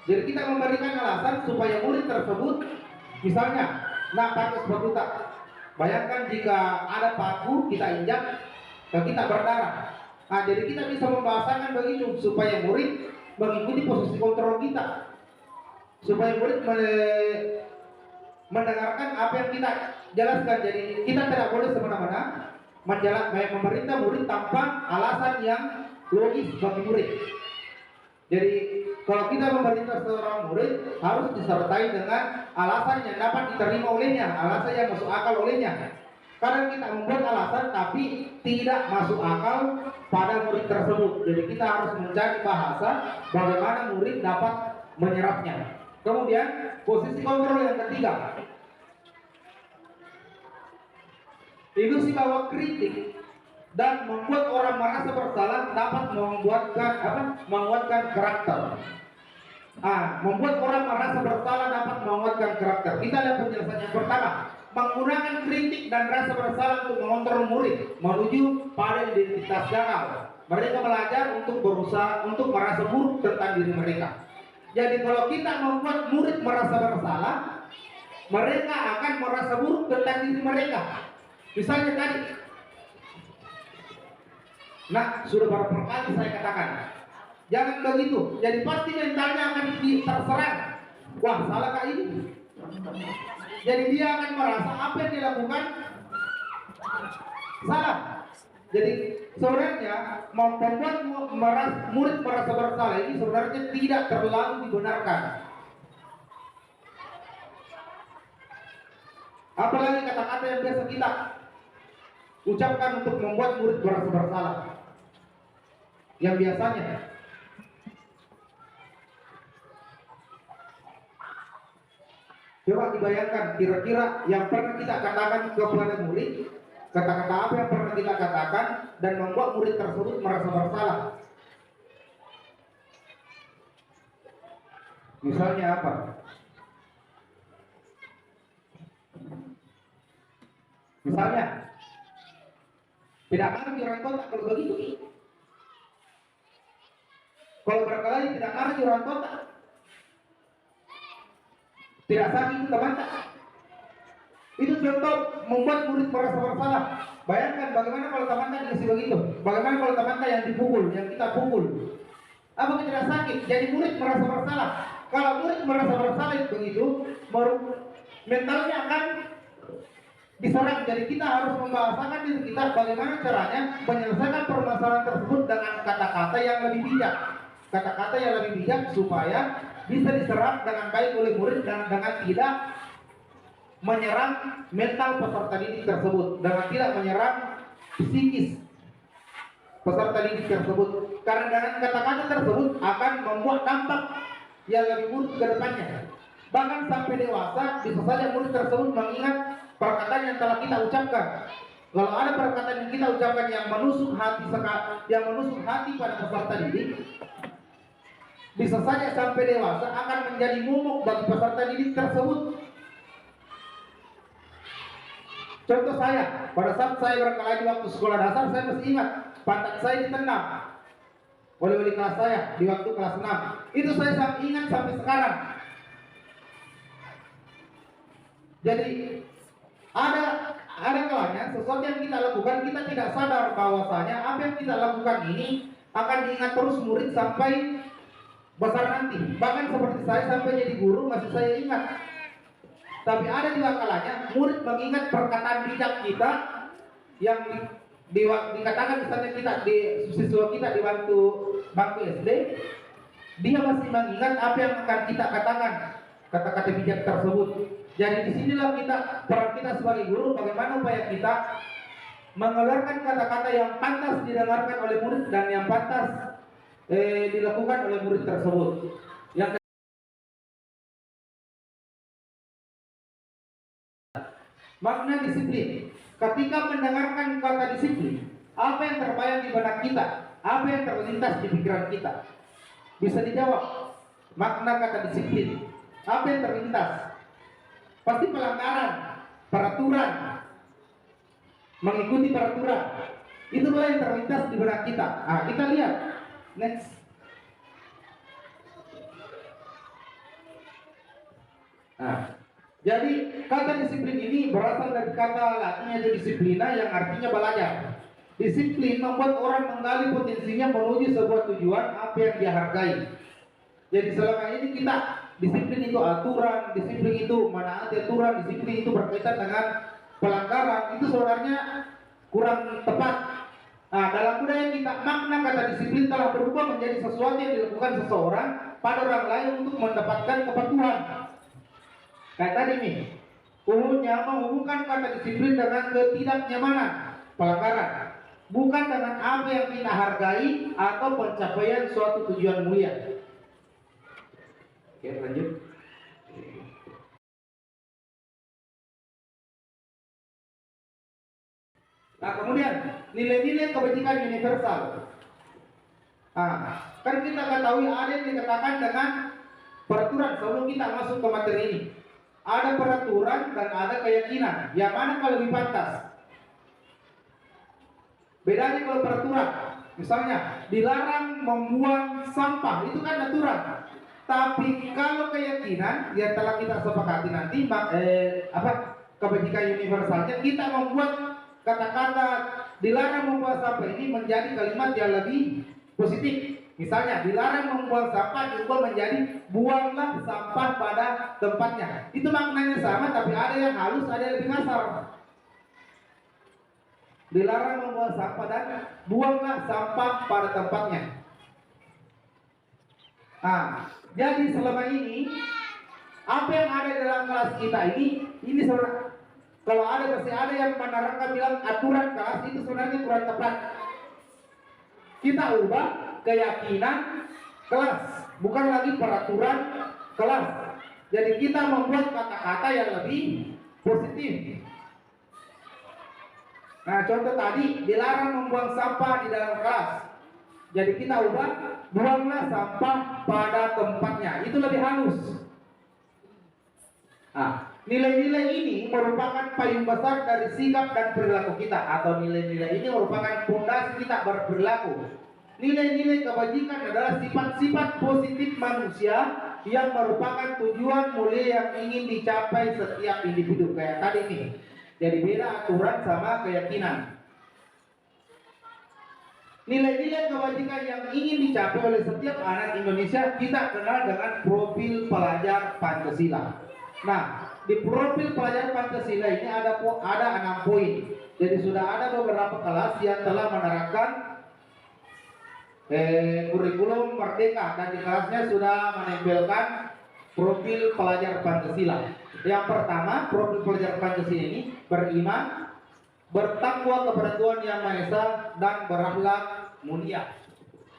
Jadi kita memberikan alasan supaya murid tersebut, misalnya, nah pakai sepatu tak. Bayangkan jika ada paku kita injak, dan kita berdarah. Nah, jadi kita bisa membahasakan begitu supaya murid mengikuti posisi kontrol kita, supaya murid mendengarkan apa yang kita jelaskan. Jadi kita tidak boleh semena-mena memerintah murid tanpa alasan yang logis bagi murid. Jadi kalau kita memerintah seorang murid harus disertai dengan alasan yang dapat diterima olehnya, alasan yang masuk akal olehnya. Kadang kita membuat alasan tapi tidak masuk akal pada murid tersebut. Jadi kita harus mencari bahasa bagaimana murid dapat menyerapnya. Kemudian posisi kontrol yang ketiga, ilusi bahwa kritik dan membuat orang merasa bersalah dapat menguatkan karakter. Membuat orang merasa bersalah dapat menguatkan karakter. Kita lihat penjelasan yang pertama, menggunakan kritik dan rasa bersalah untuk mengontrol murid menuju pada identitas gagal. Mereka belajar untuk berusaha untuk merasa buruk tentang diri mereka. Jadi kalau kita membuat murid merasa bersalah, mereka akan merasa buruk tentang diri mereka. Misalnya tadi, sudah beberapa kali saya katakan, jangan begitu. Jadi pasti mentalnya akan terserang. Wah, salahkah ini? Jadi dia akan merasa apa yang dilakukan salah. Jadi sebenarnya membuat murid merasa bersalah ini sebenarnya tidak terlalu dibenarkan. Apalagi kata-kata yang biasa kita ucapkan untuk membuat murid merasa bersalah. Yang biasanya coba dibayangkan kira-kira yang pernah kita katakan kepada murid, kata-kata apa yang pernah kita katakan dan membuat murid tersebut merasa bersalah. Misalnya apa? Misalnya, tidak marah di orang tua tak kalau begitu. Kalau berkelahi tidak marah di orang tua tak. Tidak sakit itu teman tak. Itu contoh membuat murid merasa bersalah. Bayangkan bagaimana kalau teman tak dikasih begitu. Bagaimana kalau teman tak yang dipukul, yang kita pukul. Apa tidak sakit? Jadi murid merasa bersalah. Kalau murid merasa bersalah itu begitu, mentalnya akan diserang. Jadi kita harus membahasakan diri kita bagaimana caranya menyelesaikan permasalahan tersebut dengan kata-kata yang lebih bijak. Kata-kata yang lebih bijak supaya bisa diserap dengan baik oleh murid dan dengan tidak menyerang mental peserta didik tersebut, dengan tidak menyerang psikis peserta didik tersebut. Karena dengan kata-kata tersebut akan membuat dampak yang lebih buruk ke depannya. Bahkan sampai dewasa bisa saja murid tersebut mengingat perkataan yang telah kita ucapkan. Kalau ada perkataan yang kita ucapkan yang menusuk hati pada peserta didik, bisa saja sampai dewasa akan menjadi momok bagi peserta didik tersebut. Contoh saya, pada saat saya berkelahi di waktu sekolah dasar, saya masih ingat pantat saya ditendang oleh wali kelas saya di waktu kelas 6. Itu saya ingat sampai sekarang. Jadi ada kalanya sesuatu yang kita lakukan kita tidak sadar bahwasanya apa yang kita lakukan ini akan diingat terus murid sampai besar nanti. Bahkan seperti saya sampai jadi guru masih saya ingat. Tapi ada juga kalanya murid mengingat perkataan bijak kita yang dikatakan misalnya kita di siswa kita di bangku SD, dia masih mengingat apa yang akan kita katakan, kata-kata bijak tersebut. Jadi disinilah peran kita sebagai guru, bagaimana upaya kita mengeluarkan kata-kata yang pantas didengarkan oleh murid dan yang pantas dilakukan oleh murid tersebut. Yang makna disiplin. Ketika mendengarkan kata disiplin, apa yang terbayang di benak kita? Apa yang terlintas di pikiran kita? Bisa dijawab. Makna kata disiplin. Apa yang terlintas? Pasti pelanggaran, peraturan, mengikuti peraturan. Itulah yang terlintas di benak kita. Kita lihat. Next. Jadi kata disiplin ini berasal dari kata Latin yaitu disiplina yang artinya belajar. Disiplin membuat orang menggali potensinya menuju sebuah tujuan apa yang dia hargai. Jadi selama ini kita disiplin itu aturan, disiplin itu menaati aturan, disiplin itu berkaitan dengan pelanggaran, itu sebenarnya kurang tepat. Dalam budaya kita makna kata disiplin telah berubah menjadi sesuatu yang dilakukan seseorang pada orang lain untuk mendapatkan kepatuhan. Kayak tadi nih, umumnya menghubungkan kata disiplin dengan ketidaknyamanan, pelanggaran, bukan dengan apa yang kita hargai atau pencapaian suatu tujuan mulia. Oke, lanjut. Nah, kemudian nilai-nilai kebajikan universal. Kan kita ketahui ada yang dikatakan dengan peraturan. Sebelum kita masuk ke materi ini, ada peraturan dan ada keyakinan. Yang mana kalau lebih pantas? Bedanya kalau peraturan, misalnya dilarang membuang sampah, itu kan aturan. Tapi kalau keyakinan yang telah kita sepakati nanti, kebajikan universalnya, kita membuat kata-kata dilarang membuang sampah ini menjadi kalimat yang lebih positif. Misalnya dilarang membuang sampah diubah menjadi buanglah sampah pada tempatnya. Itu maknanya sama, tapi ada yang halus, ada yang lebih kasar. Dilarang membuang sampah dan buanglah sampah pada tempatnya. Jadi selama ini apa yang ada dalam kelas kita ini sebenarnya, kalau masih ada yang menerangkan bilang aturan kelas, itu sebenarnya kurang tepat. Kita ubah keyakinan kelas, bukan lagi peraturan kelas. Jadi kita membuat kata-kata yang lebih positif. Nah, contoh tadi dilarang membuang sampah di dalam kelas. Jadi kita ubah buanglah sampah pada tempatnya. Itu lebih halus. Nilai-nilai ini merupakan payung besar dari sikap dan perilaku kita, atau nilai-nilai ini merupakan fondasi kita berperilaku. Nilai-nilai kebajikan adalah sifat-sifat positif manusia yang merupakan tujuan mulia yang ingin dicapai setiap individu. Kayak tadi nih. Jadi beda aturan sama keyakinan. Nilai-nilai kebajikan yang ingin dicapai oleh setiap anak Indonesia kita kenal dengan profil pelajar Pancasila. Nah, di profil pelajar Pancasila ini ada 6 poin. Jadi sudah ada beberapa kelas yang telah menerapkan kurikulum Merdeka, dan di kelasnya sudah menempelkan profil pelajar Pancasila. Yang pertama, profil pelajar Pancasila ini beriman, bertakwa kepada Tuhan Yang Maha Esa, dan berakhlak mulia.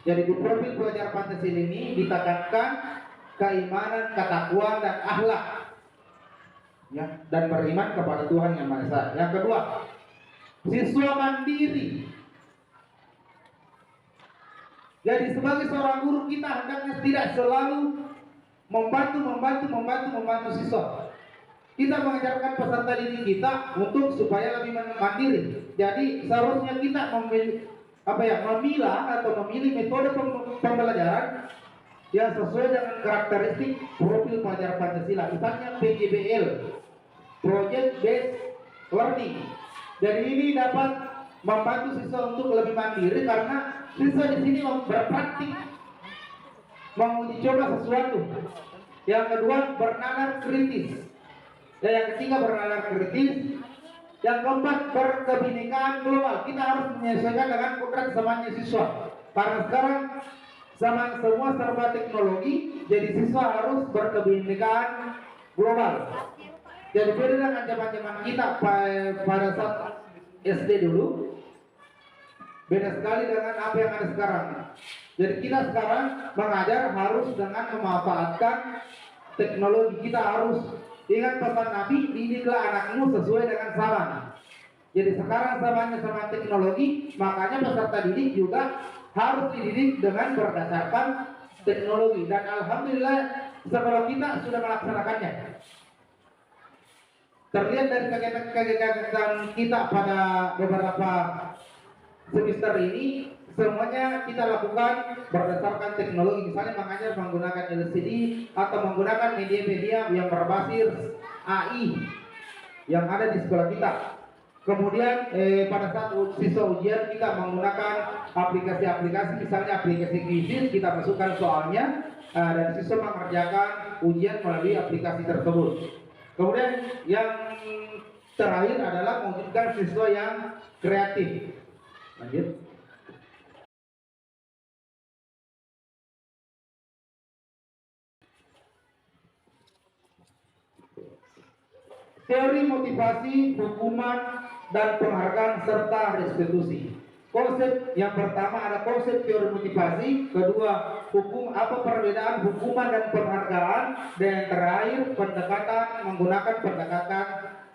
Jadi di profil pelajar Pancasila ini ditekankan keimanan, ketakwaan, dan akhlak, ya, dan beriman kepada Tuhan Yang Maha Esa. Yang kedua, siswa mandiri. Jadi sebagai seorang guru kita hendaknya tidak selalu membantu siswa. Kita mengajarkan peserta didik kita untuk supaya lebih mandiri. Jadi seharusnya kita memilih metode pembelajaran yang sesuai dengan karakteristik profil pelajar Pancasila. Misalnya PJBL, Project Based Learning. Jadi ini dapat membantu siswa untuk lebih mandiri karena siswa di sini berpraktik, menguji coba sesuatu. Yang kedua, bernalar kritis. Dan yang ketiga, bernalar kritis. Yang keempat, berkebinekaan global. Kita harus menyesuaikan dengan kodrat zamannya siswa. Karena sekarang zaman semua serba teknologi, jadi siswa harus berkebinekaan global. Jadi beda dengan zaman kita pada saat SD dulu, beda sekali dengan apa yang ada sekarang. Jadi kita sekarang mengajar harus dengan memanfaatkan teknologi. Kita harus ingat pesan Nabi, didiklah anakmu sesuai dengan zaman. Jadi sekarang zamannya zaman teknologi, makanya peserta didik juga harus dididik dengan berdasarkan teknologi. Dan alhamdulillah sekolah kita sudah melaksanakannya. Terlihat dari kegiatan kita pada beberapa semester ini, semuanya kita lakukan berdasarkan teknologi. Misalnya mengajar menggunakan LCD atau menggunakan media-media yang berbasis AI yang ada di sekolah kita. Kemudian pada saat siswa ujian kita menggunakan aplikasi-aplikasi, misalnya aplikasi Quizizz, kita masukkan soalnya dan siswa mengerjakan ujian melalui aplikasi tersebut. Kemudian yang terakhir adalah mewujudkan siswa yang kreatif. Lanjut. Teori motivasi, hukuman, dan penghargaan serta restitusi. Konsep yang pertama ada konsep teori motivasi, kedua perbedaan hukuman dan penghargaan, dan yang terakhir menggunakan pendekatan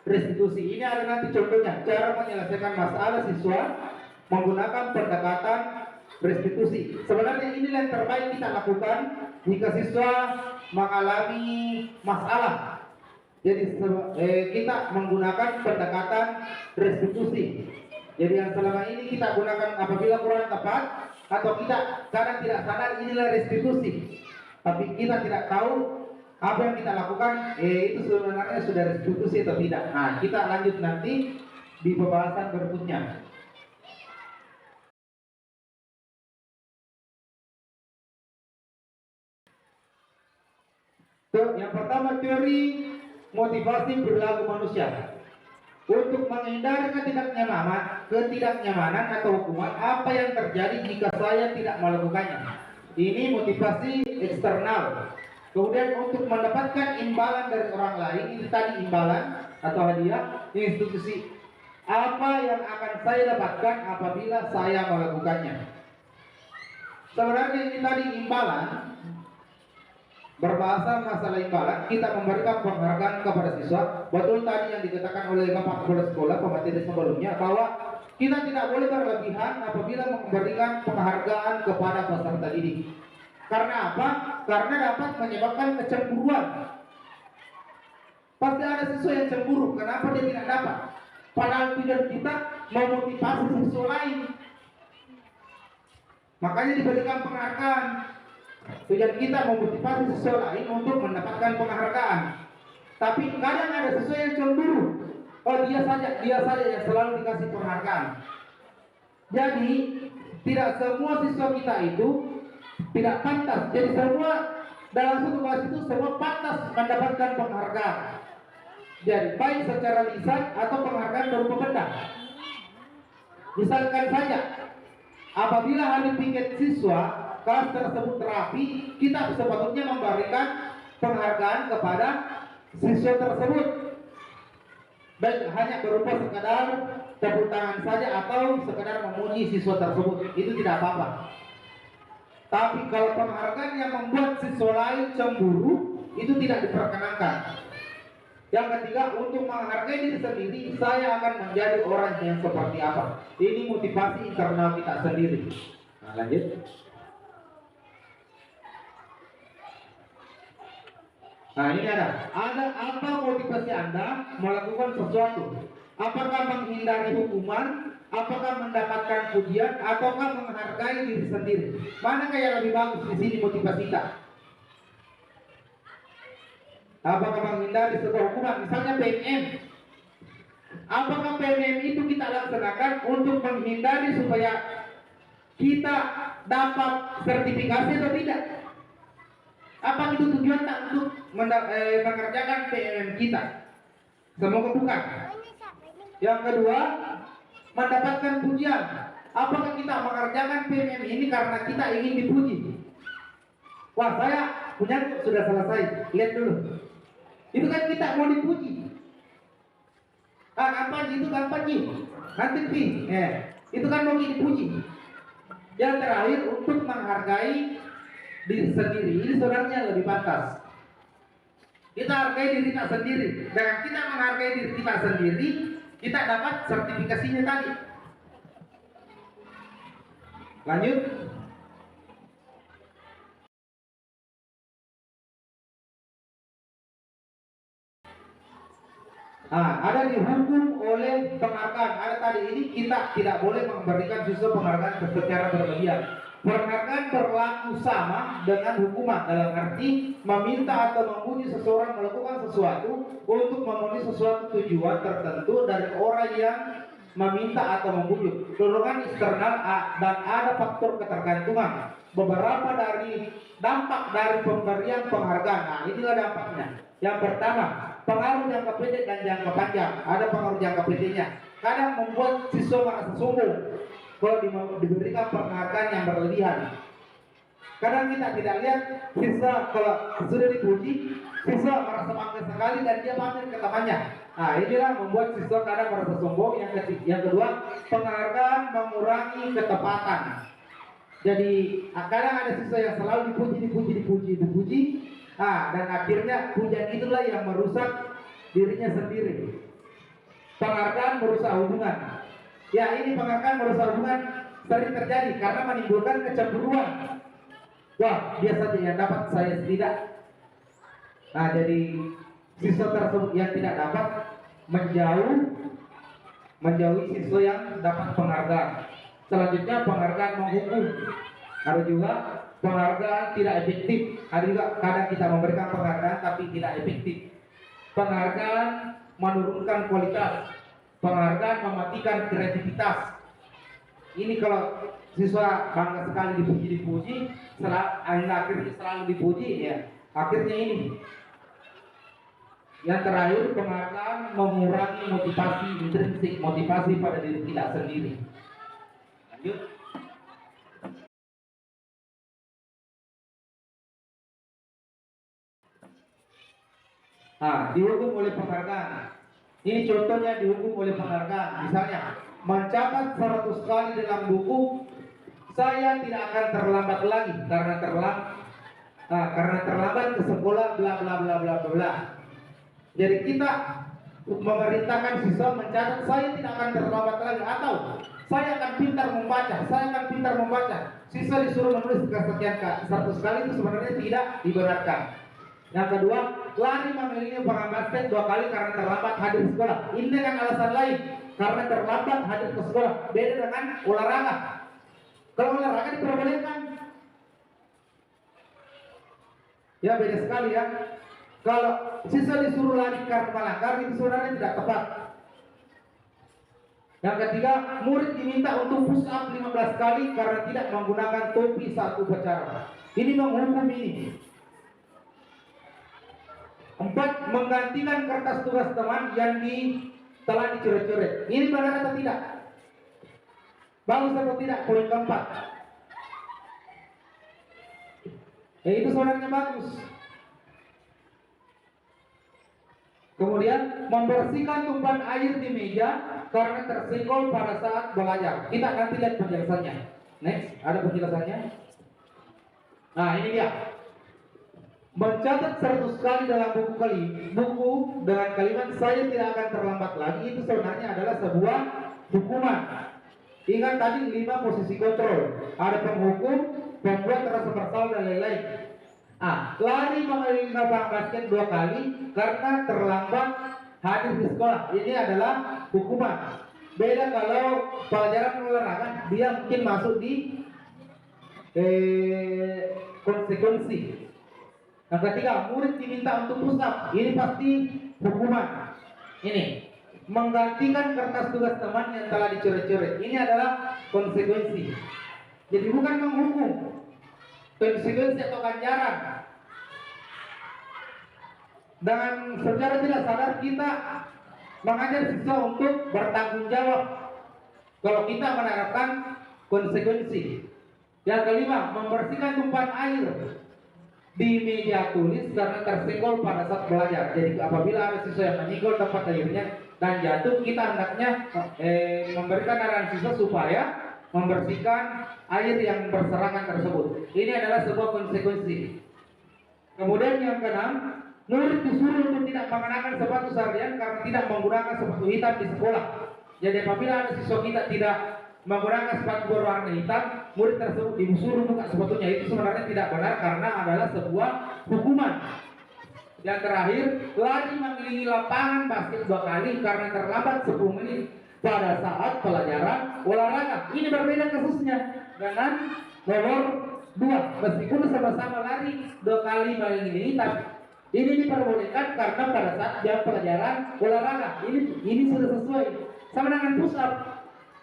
restitusi. Ini ada nanti contohnya cara menyelesaikan masalah siswa menggunakan pendekatan restitusi. Sebenarnya ini yang terbaik kita lakukan jika siswa mengalami masalah. Jadi kita menggunakan pendekatan restitusi. Jadi yang selama ini kita gunakan apabila kurang tepat atau kita kadang tidak sadar inilah restitusi, tapi kita tidak tahu apa yang kita lakukan itu sebenarnya sudah restitusi atau tidak. Nah, kita lanjut nanti di pembahasan berikutnya. Yang pertama, teori motivasi perilaku manusia. Untuk menghindari ketidaknyamanan atau hukuman, apa yang terjadi jika saya tidak melakukannya? Ini motivasi eksternal. Kemudian untuk mendapatkan imbalan dari orang lain, ini tadi imbalan atau hadiah institusi. Apa yang akan saya dapatkan apabila saya melakukannya? Sebenarnya ini tadi imbalan. Berbahasa masalah imbalan, kita memberikan penghargaan kepada siswa. Betul tadi yang dikatakan oleh Bapak Kepala Sekolah pemateri sebelumnya, bahwa kita tidak boleh berlebihan apabila memberikan penghargaan kepada peserta didik. Karena apa? Karena dapat menyebabkan kecemburuan. Pasti ada siswa yang cemburu. Kenapa dia tidak dapat? Padahal tujuan kita memotivasi siswa lain. Makanya diberikan penghargaan. Tujuan kita memotivasi siswa lain untuk mendapatkan penghargaan. Tapi kadang ada siswa yang cemburu. Oh, dia saja yang selalu dikasih penghargaan. Jadi tidak semua siswa kita itu tidak pantas. Jadi semua dalam satu kelas itu semua pantas mendapatkan penghargaan. Jadi baik secara lisan atau penghargaan berupa benda. Misalkan saja, apabila hari piket siswa kelas tersebut terapi, kita sepatutnya memberikan penghargaan kepada siswa tersebut, baik hanya berupa sekadar tepuk tangan saja atau sekadar memuji siswa tersebut, itu tidak apa-apa. Tapi kalau penghargaan yang membuat siswa lain cemburu, itu tidak diperkenankan. Yang ketiga, untuk menghargai diri sendiri, saya akan menjadi orang yang seperti apa. Ini motivasi internal kita sendiri. Nah, lanjut. Nah, ini ada apa motivasi Anda melakukan sesuatu? Apakah menghindari hukuman, apakah mendapatkan pujian, ataukah menghargai diri sendiri? Mana yang lebih bagus di sini motivasi kita? Apakah menghindari sebuah hukuman, misalnya PNM? Apakah PNM itu kita laksanakan untuk menghindari supaya kita dapat sertifikasi atau tidak? Apa itu tujuan tak untuk mengerjakan PNM kita? Semoga bukan. Yang kedua, mendapatkan pujian. Apakah kita mengerjakan PNM ini karena kita ingin dipuji? Wah, saya punya sudah selesai. Lihat dulu. Itu kan kita mau dipuji. Kapan itu kapan sih? Nanti pi. Itu kan mau dipuji. Yang terakhir, untuk menghargai diri sendiri. Ini sebenarnya lebih pantas. Kita hargai diri kita sendiri. Dengan kita menghargai diri kita sendiri, kita dapat sertifikasinya tadi. Lanjut. Ada dihukum oleh penghargaan. Ada tadi ini kita tidak boleh memberikan siswa penghargaan secara berlebihan. Penghargaan berlaku sama dengan hukuman, dalam arti meminta atau memuji seseorang melakukan sesuatu untuk memenuhi sesuatu tujuan tertentu dari orang yang meminta atau membujuk. Dorongan eksternal dan ada faktor ketergantungan. Beberapa dari dampak dari pemberian penghargaan. Nah, inilah dampaknya. Yang pertama, pengaruh jangka pendek dan jangka panjang. Ada pengaruh jangka pendeknya. Kadang membuat siswa merasa sombong kalau diberikan penghargaan yang berlebihan. Kadang kita tidak lihat siswa kalau sudah dipuji, siswa merasa bangga sekali dan dia pamer ke temannya. Nah, inilah membuat siswa kadang merasa sombong. Yang kedua, penghargaan mengurangi ketepatan. Jadi kadang ada siswa yang selalu dipuji. Dan akhirnya pujian itulah yang merusak dirinya sendiri. penghargaan merusak hubungan. Ya, ini penghargaan merusak hubungan sering terjadi karena menimbulkan kecemburuan. Wah, dia saja yang dapat, saya tidak. Nah, jadi siswa tersebut yang tidak dapat menjauhi siswa yang dapat penghargaan. Selanjutnya penghargaan menghukum. Ada juga penghargaan tidak efektif. Ada juga kadang kita memberikan penghargaan tapi tidak efektif. Penghargaan menurunkan kualitas. Penghargaan mematikan kreativitas. Ini kalau siswa bangga sekali dipuji-dipuji, akhirnya selalu dipuji, ya akhirnya ini. Yang terakhir, penghargaan mengurangi motivasi intrinsik, motivasi pada diri kita sendiri. Lanjut. Nah, dihukum oleh penghargaan. Ini contohnya dihukum oleh penghargaan. Misalnya, mencatat 100 kali dalam buku, saya tidak akan terlambat lagi karena terlambat ke sekolah, bla bla bla bla bla. Jadi kita memerintahkan siswa mencatat, saya tidak akan terlambat lagi, atau saya akan pintar membaca. Siswa disuruh menulis kesekian 100 kali, itu sebenarnya tidak dibenarkan. Yang kedua, lari mengelilingi lapangan basket 2 kali karena terlambat hadir sekolah. Ini dengan alasan lain, karena terlambat hadir ke sekolah. Beda dengan olahraga. Kalau olahraga diperbolehkan, ya beda sekali ya. Kalau siswa disuruh lari karena melanggar, itu sebenarnya tidak tepat. Yang ketiga, murid diminta untuk push up 15 kali karena tidak menggunakan topi saat upacara. Ini menghukum ini. 4. Menggantikan kertas tugas teman yang telah dicoret-coret. Ini benar atau tidak? Bagus atau tidak? Poin keempat. Ya, itu sebenarnya bagus. Kemudian, membersihkan tumpahan air di meja karena tersenggol pada saat belajar. Kita nanti lihat penjelasannya. Next, ada penjelasannya. Nah, ini dia. Mencatat 100 kali dalam buku dengan kalimat saya tidak akan terlambat lagi, itu sebenarnya adalah sebuah hukuman. Ingat tadi 5 posisi kontrol. Ada penghukum, pembuat rasa bersalah dan lain-lain. Lari mengelilingi lapangan basket 2 kali karena terlambat hadir di sekolah. Ini adalah hukuman. Beda kalau pelajaran olahraga, dia mungkin masuk di konsekuensi. Yang ketiga, murid diminta untuk push up. Ini pasti hukuman. Ini menggantikan kertas tugas teman yang telah dicoret-coret. Ini adalah konsekuensi. Jadi bukan menghukum, konsekuensi atau ganjaran. Dan secara tidak sadar kita mengajar siswa untuk bertanggung jawab kalau kita menerapkan konsekuensi. Yang kelima, membersihkan tumpahan air di meja tulis karena tersenggol pada saat belajar. Jadi apabila ada siswa yang menyenggol tempat airnya dan jatuh, kita hendaknya memberikan arahan siswa supaya membersihkan air yang berserakan tersebut. Ini adalah sebuah konsekuensi. Kemudian yang keenam, murid disuruh untuk tidak mengenakan sepatu seharian karena tidak menggunakan sepatu hitam di sekolah. Jadi apabila ada siswa kita tidak menggunakan sepatu berwarna hitam, murid tersebut disuruh buka sepatunya. Itu sebenarnya tidak benar karena adalah sebuah hukuman. Yang terakhir, lari mengelilingi lapangan basket 2 kali karena terlambat 10 menit pada saat pelajaran olahraga. Ini berbeda kasusnya dengan nomor 2. Meskipun sama-sama lari 2 kali mengelilingi, tapi ini diperbolehkan karena pada saat jam pelajaran olahraga. Ini sudah sesuai sama dengan push up.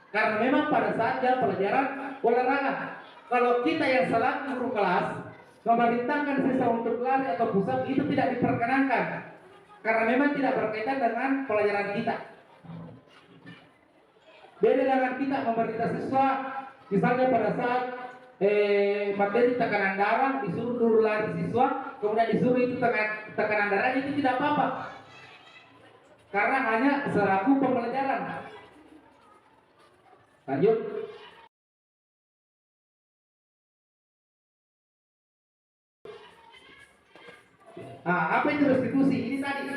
Karena memang pada saat jam pelajaran olahraga. Kalau kita yang selaku guru kelas memerintahkan siswa untuk lari atau push up, itu tidak diperkenankan. Karena memang tidak berkaitan dengan pelajaran kita. Beda dengan kita memerintah siswa, misalnya pada saat materi tekanan darah, disuruh lari siswa, kemudian disuruh itu tekanan darah, itu tidak apa-apa. Karena hanya selaku pembelajaran. Lanjut. Apa itu restitusi? Ini tadi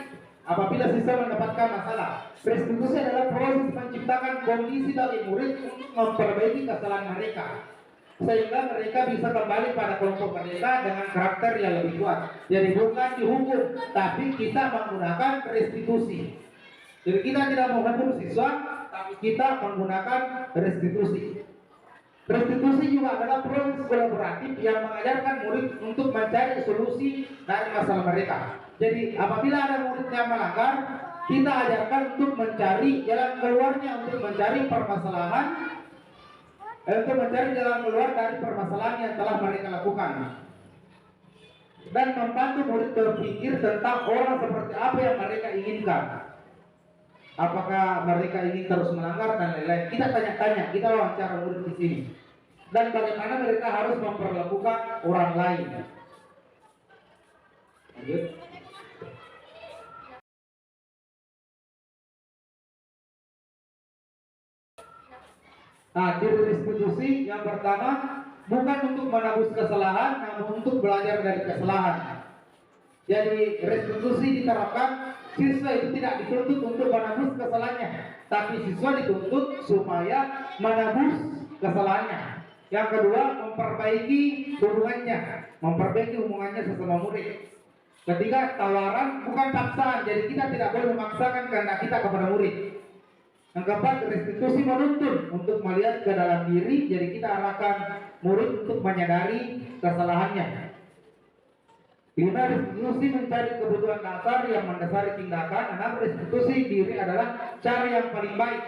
apabila siswa mendapatkan masalah. Restitusi adalah proses menciptakan kondisi bagi murid untuk memperbaiki kesalahan mereka, sehingga mereka bisa kembali pada kelompok mereka dengan karakter yang lebih kuat. Jadi bukan dihukum, tapi kita menggunakan restitusi. Jadi kita tidak menghukum siswa, tapi kita menggunakan restitusi. Restitusi juga adalah proses kolaboratif yang mengajarkan murid untuk mencari solusi dari masalah mereka. Jadi apabila ada murid yang melanggar, kita ajarkan untuk mencari jalan keluarnya, untuk mencari permasalahan, untuk mencari jalan keluar dari permasalahan yang telah mereka lakukan, dan membantu murid berpikir tentang orang seperti apa yang mereka inginkan. Apakah mereka ingin terus melanggar dan lain-lain. Kita tanya-tanya, kita wawancara murid di sini. Dan bagaimana mereka harus memperlakukan orang lain. Lanjut. Nah, ciri restitusi yang pertama, bukan untuk menebus kesalahan, namun untuk belajar dari kesalahan. Jadi restitusi diterapkan, siswa itu tidak dituntut untuk menebus kesalahannya, tapi siswa dituntut supaya menebus kesalahannya. Yang kedua, memperbaiki hubungannya sesama murid. Ketiga, tawaran bukan paksaan, jadi kita tidak boleh memaksakan kehendak kita kepada murid. Yang keempat, restitusi menuntun untuk melihat ke dalam diri, jadi kita arahkan murid untuk menyadari kesalahannya. Lima, restitusi mencari kebutuhan dasar yang mendasari tindakan. Enam, restitusi diri adalah cara yang paling baik.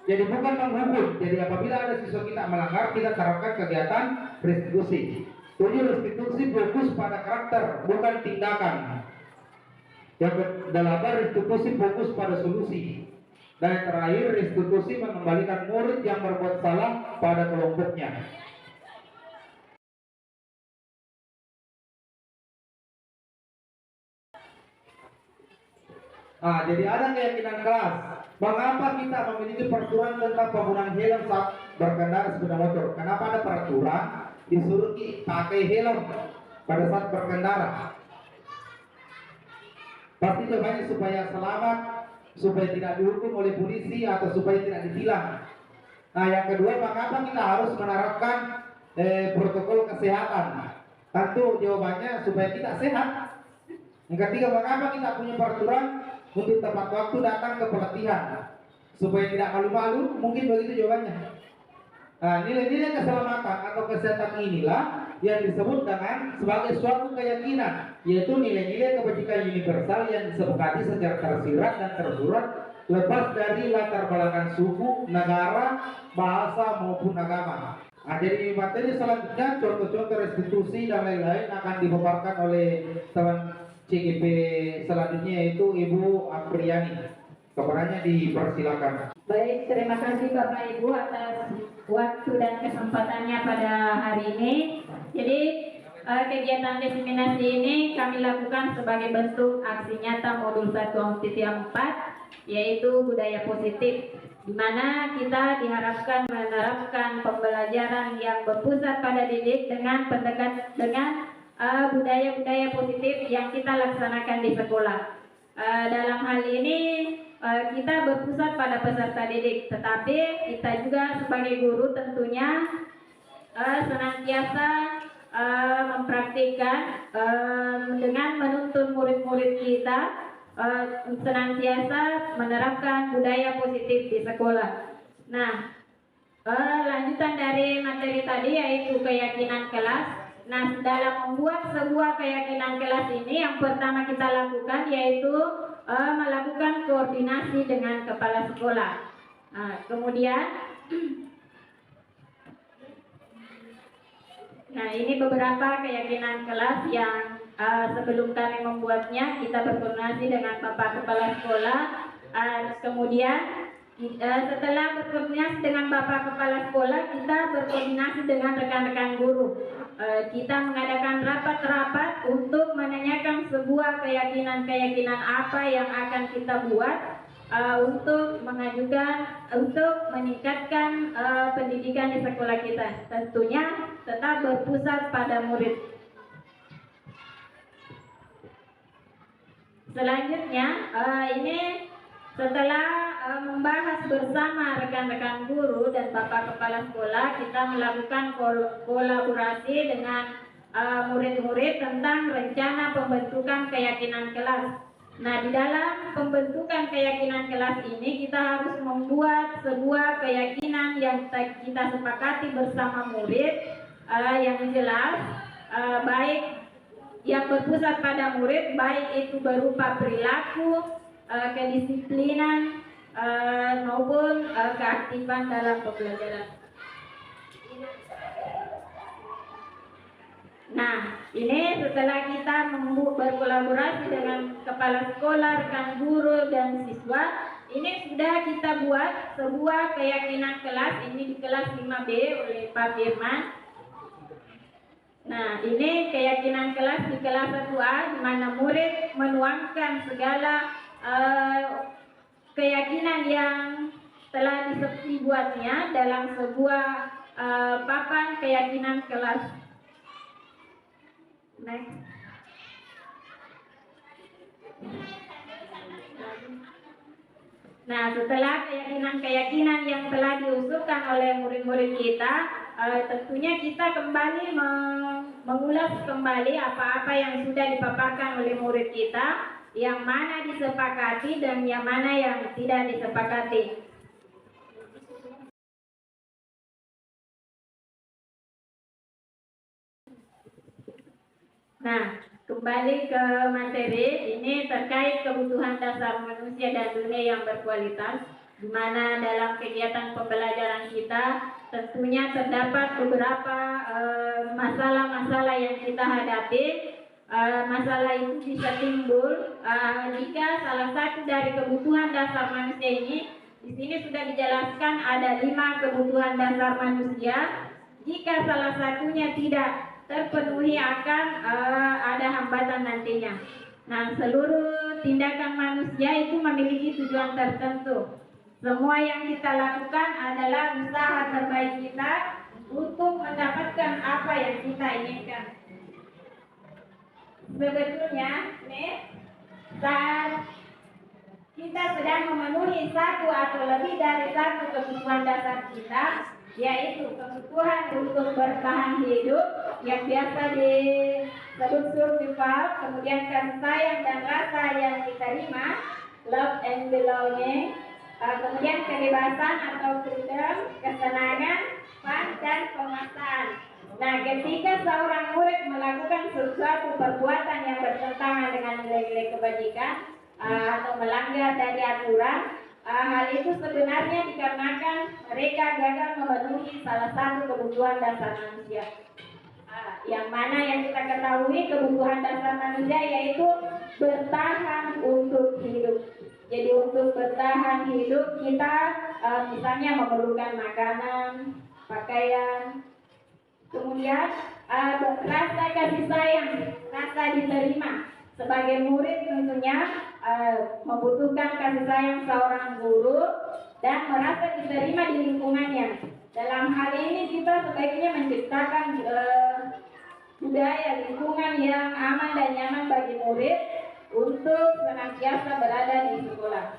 Jadi bukan menghukum. Jadi apabila ada siswa kita melanggar, kita terapkan kegiatan restitusi. Tujuh, restitusi fokus pada karakter, bukan tindakan. Yang kedelapan, restitusi fokus pada solusi. Dan yang terakhir, restitusi mengembalikan murid yang berbuat salah pada kelompoknya. Jadi ada keyakinan kelas. Mengapa kita memiliki peraturan tentang penggunaan helm saat berkendara sepeda motor? Kenapa ada peraturan disuruh pakai helm pada saat berkendara? Pasti jawabannya supaya selamat, supaya tidak dihukum oleh polisi, atau supaya tidak ditilang. Nah, yang kedua, mengapa kita harus menerapkan protokol kesehatan? Tentu jawabannya supaya kita sehat. Yang ketiga, mengapa kita punya peraturan untuk tepat waktu datang ke pelatihan? Supaya tidak malu-malu, mungkin begitu jawabannya. Nah, nilai-nilai keselamatan atau kesehatan inilah yang disebut dengan sebagai suatu keyakinan, yaitu nilai-nilai kebajikan universal yang disepakati secara tersirat dan tersurat, lepas dari latar belakang suku, negara, bahasa maupun agama. Nah, jadi materi selanjutnya, contoh-contoh restitusi dan lain-lain akan dipaparkan oleh teman CGP selanjutnya, yaitu Ibu Apriyani. Kepadanya dipersilakan. Baik, terima kasih Bapak Ibu atas waktu dan kesempatannya pada hari ini. Jadi kegiatan diseminasi ini kami lakukan sebagai bentuk aksi nyata modul 1 Omtitia 4, yaitu budaya positif, di mana kita diharapkan menerapkan pembelajaran yang berpusat pada didik dengan budaya-budaya positif yang kita laksanakan di sekolah. Dalam hal ini kita berpusat pada peserta didik, tetapi kita juga sebagai guru tentunya senantiasa mempraktikkan dengan menuntun murid-murid kita senantiasa menerapkan budaya positif di sekolah. Nah, lanjutan dari materi tadi yaitu keyakinan kelas. Nah, dalam membuat sebuah keyakinan kelas ini, yang pertama kita lakukan yaitu melakukan koordinasi dengan kepala sekolah. Kemudian, nah ini beberapa keyakinan kelas yang sebelum kami membuatnya, kita berkoordinasi dengan Bapak Kepala Sekolah. Kemudian setelah berkoordinasi dengan Bapak Kepala Sekolah, kita berkoordinasi dengan rekan-rekan guru. Kita mengadakan rapat-rapat untuk menanyakan sebuah keyakinan-keyakinan apa yang akan kita buat untuk meningkatkan pendidikan di sekolah kita. Tentunya tetap berpusat pada murid. Selanjutnya, ini setelah membahas bersama rekan-rekan guru dan Bapak Kepala Sekolah, kita melakukan kolaborasi dengan murid-murid tentang rencana pembentukan keyakinan kelas. Nah, di dalam pembentukan keyakinan kelas ini kita harus membuat sebuah keyakinan yang kita sepakati bersama murid, yang jelas baik yang berpusat pada murid, baik itu berupa perilaku, kedisiplinan, maupun keaktifan dalam pembelajaran. Nah, ini setelah kita berkolaborasi dengan kepala sekolah, rekan guru, dan siswa, ini sudah kita buat sebuah keyakinan kelas, ini di kelas 5B oleh Pak Firman. Nah, ini keyakinan kelas di kelas 1A, di mana murid menuangkan segala keyakinan yang telah dibuatnya dalam sebuah papan keyakinan kelas. Next. Nah, setelah keyakinan-keyakinan yang telah diusulkan oleh murid-murid kita, tentunya kita kembali mengulas kembali apa-apa yang sudah dipaparkan oleh murid kita, yang mana disepakati dan yang mana yang tidak disepakati. Nah, kembali ke materi, ini terkait kebutuhan dasar manusia dan dunia yang berkualitas, di mana dalam kegiatan pembelajaran kita tentunya terdapat beberapa masalah-masalah yang kita hadapi. Masalah itu bisa timbul jika salah satu dari kebutuhan dasar manusia ini, di sini sudah dijelaskan ada 5 kebutuhan dasar manusia. Jika salah satunya tidak terpenuhi akan ada hambatan nantinya. Nah, seluruh tindakan manusia itu memiliki tujuan tertentu. Semua yang kita lakukan adalah usaha terbaik kita untuk mendapatkan apa yang kita inginkan. Sebetulnya, saat kita sedang memenuhi satu atau lebih dari satu kebutuhan dasar kita, yaitu kebutuhan untuk bertahan hidup yang biasa disebut survival, kemudian kasih sayang dan rasa yang diterima, love and belonging, kemudian kebebasan atau freedom, kesenangan, fun, dan penguasaan. Nah, ketika seorang murid melakukan sesuatu perbuatan yang bertentangan dengan nilai-nilai kebajikan atau melanggar dari aturan, hal itu sebenarnya dikarenakan mereka gagal memenuhi salah satu kebutuhan dasar manusia. Yang mana yang kita ketahui kebutuhan dasar manusia yaitu bertahan untuk hidup. Jadi untuk bertahan hidup kita misalnya memerlukan makanan, pakaian, kemudian rasa kasih sayang, rasa diterima. Sebagai murid tentunya membutuhkan kasih sayang seorang guru dan merasa diterima di lingkungannya. Dalam hal ini kita sebaiknya menciptakan budaya lingkungan yang aman dan nyaman bagi murid untuk senantiasa berada di sekolah.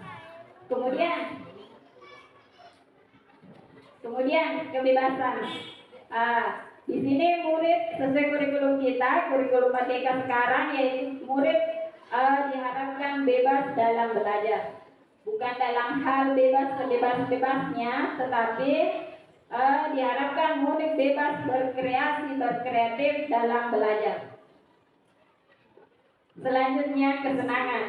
Kemudian kebebasan. Di sini murid sesuai kurikulum kita, kurikulum Merdeka sekarang, yaitu murid diharapkan bebas dalam belajar. Bukan dalam hal bebas sebebas-bebasnya, tetapi diharapkan murid bebas berkreasi, berkreatif dalam belajar. Selanjutnya kesenangan.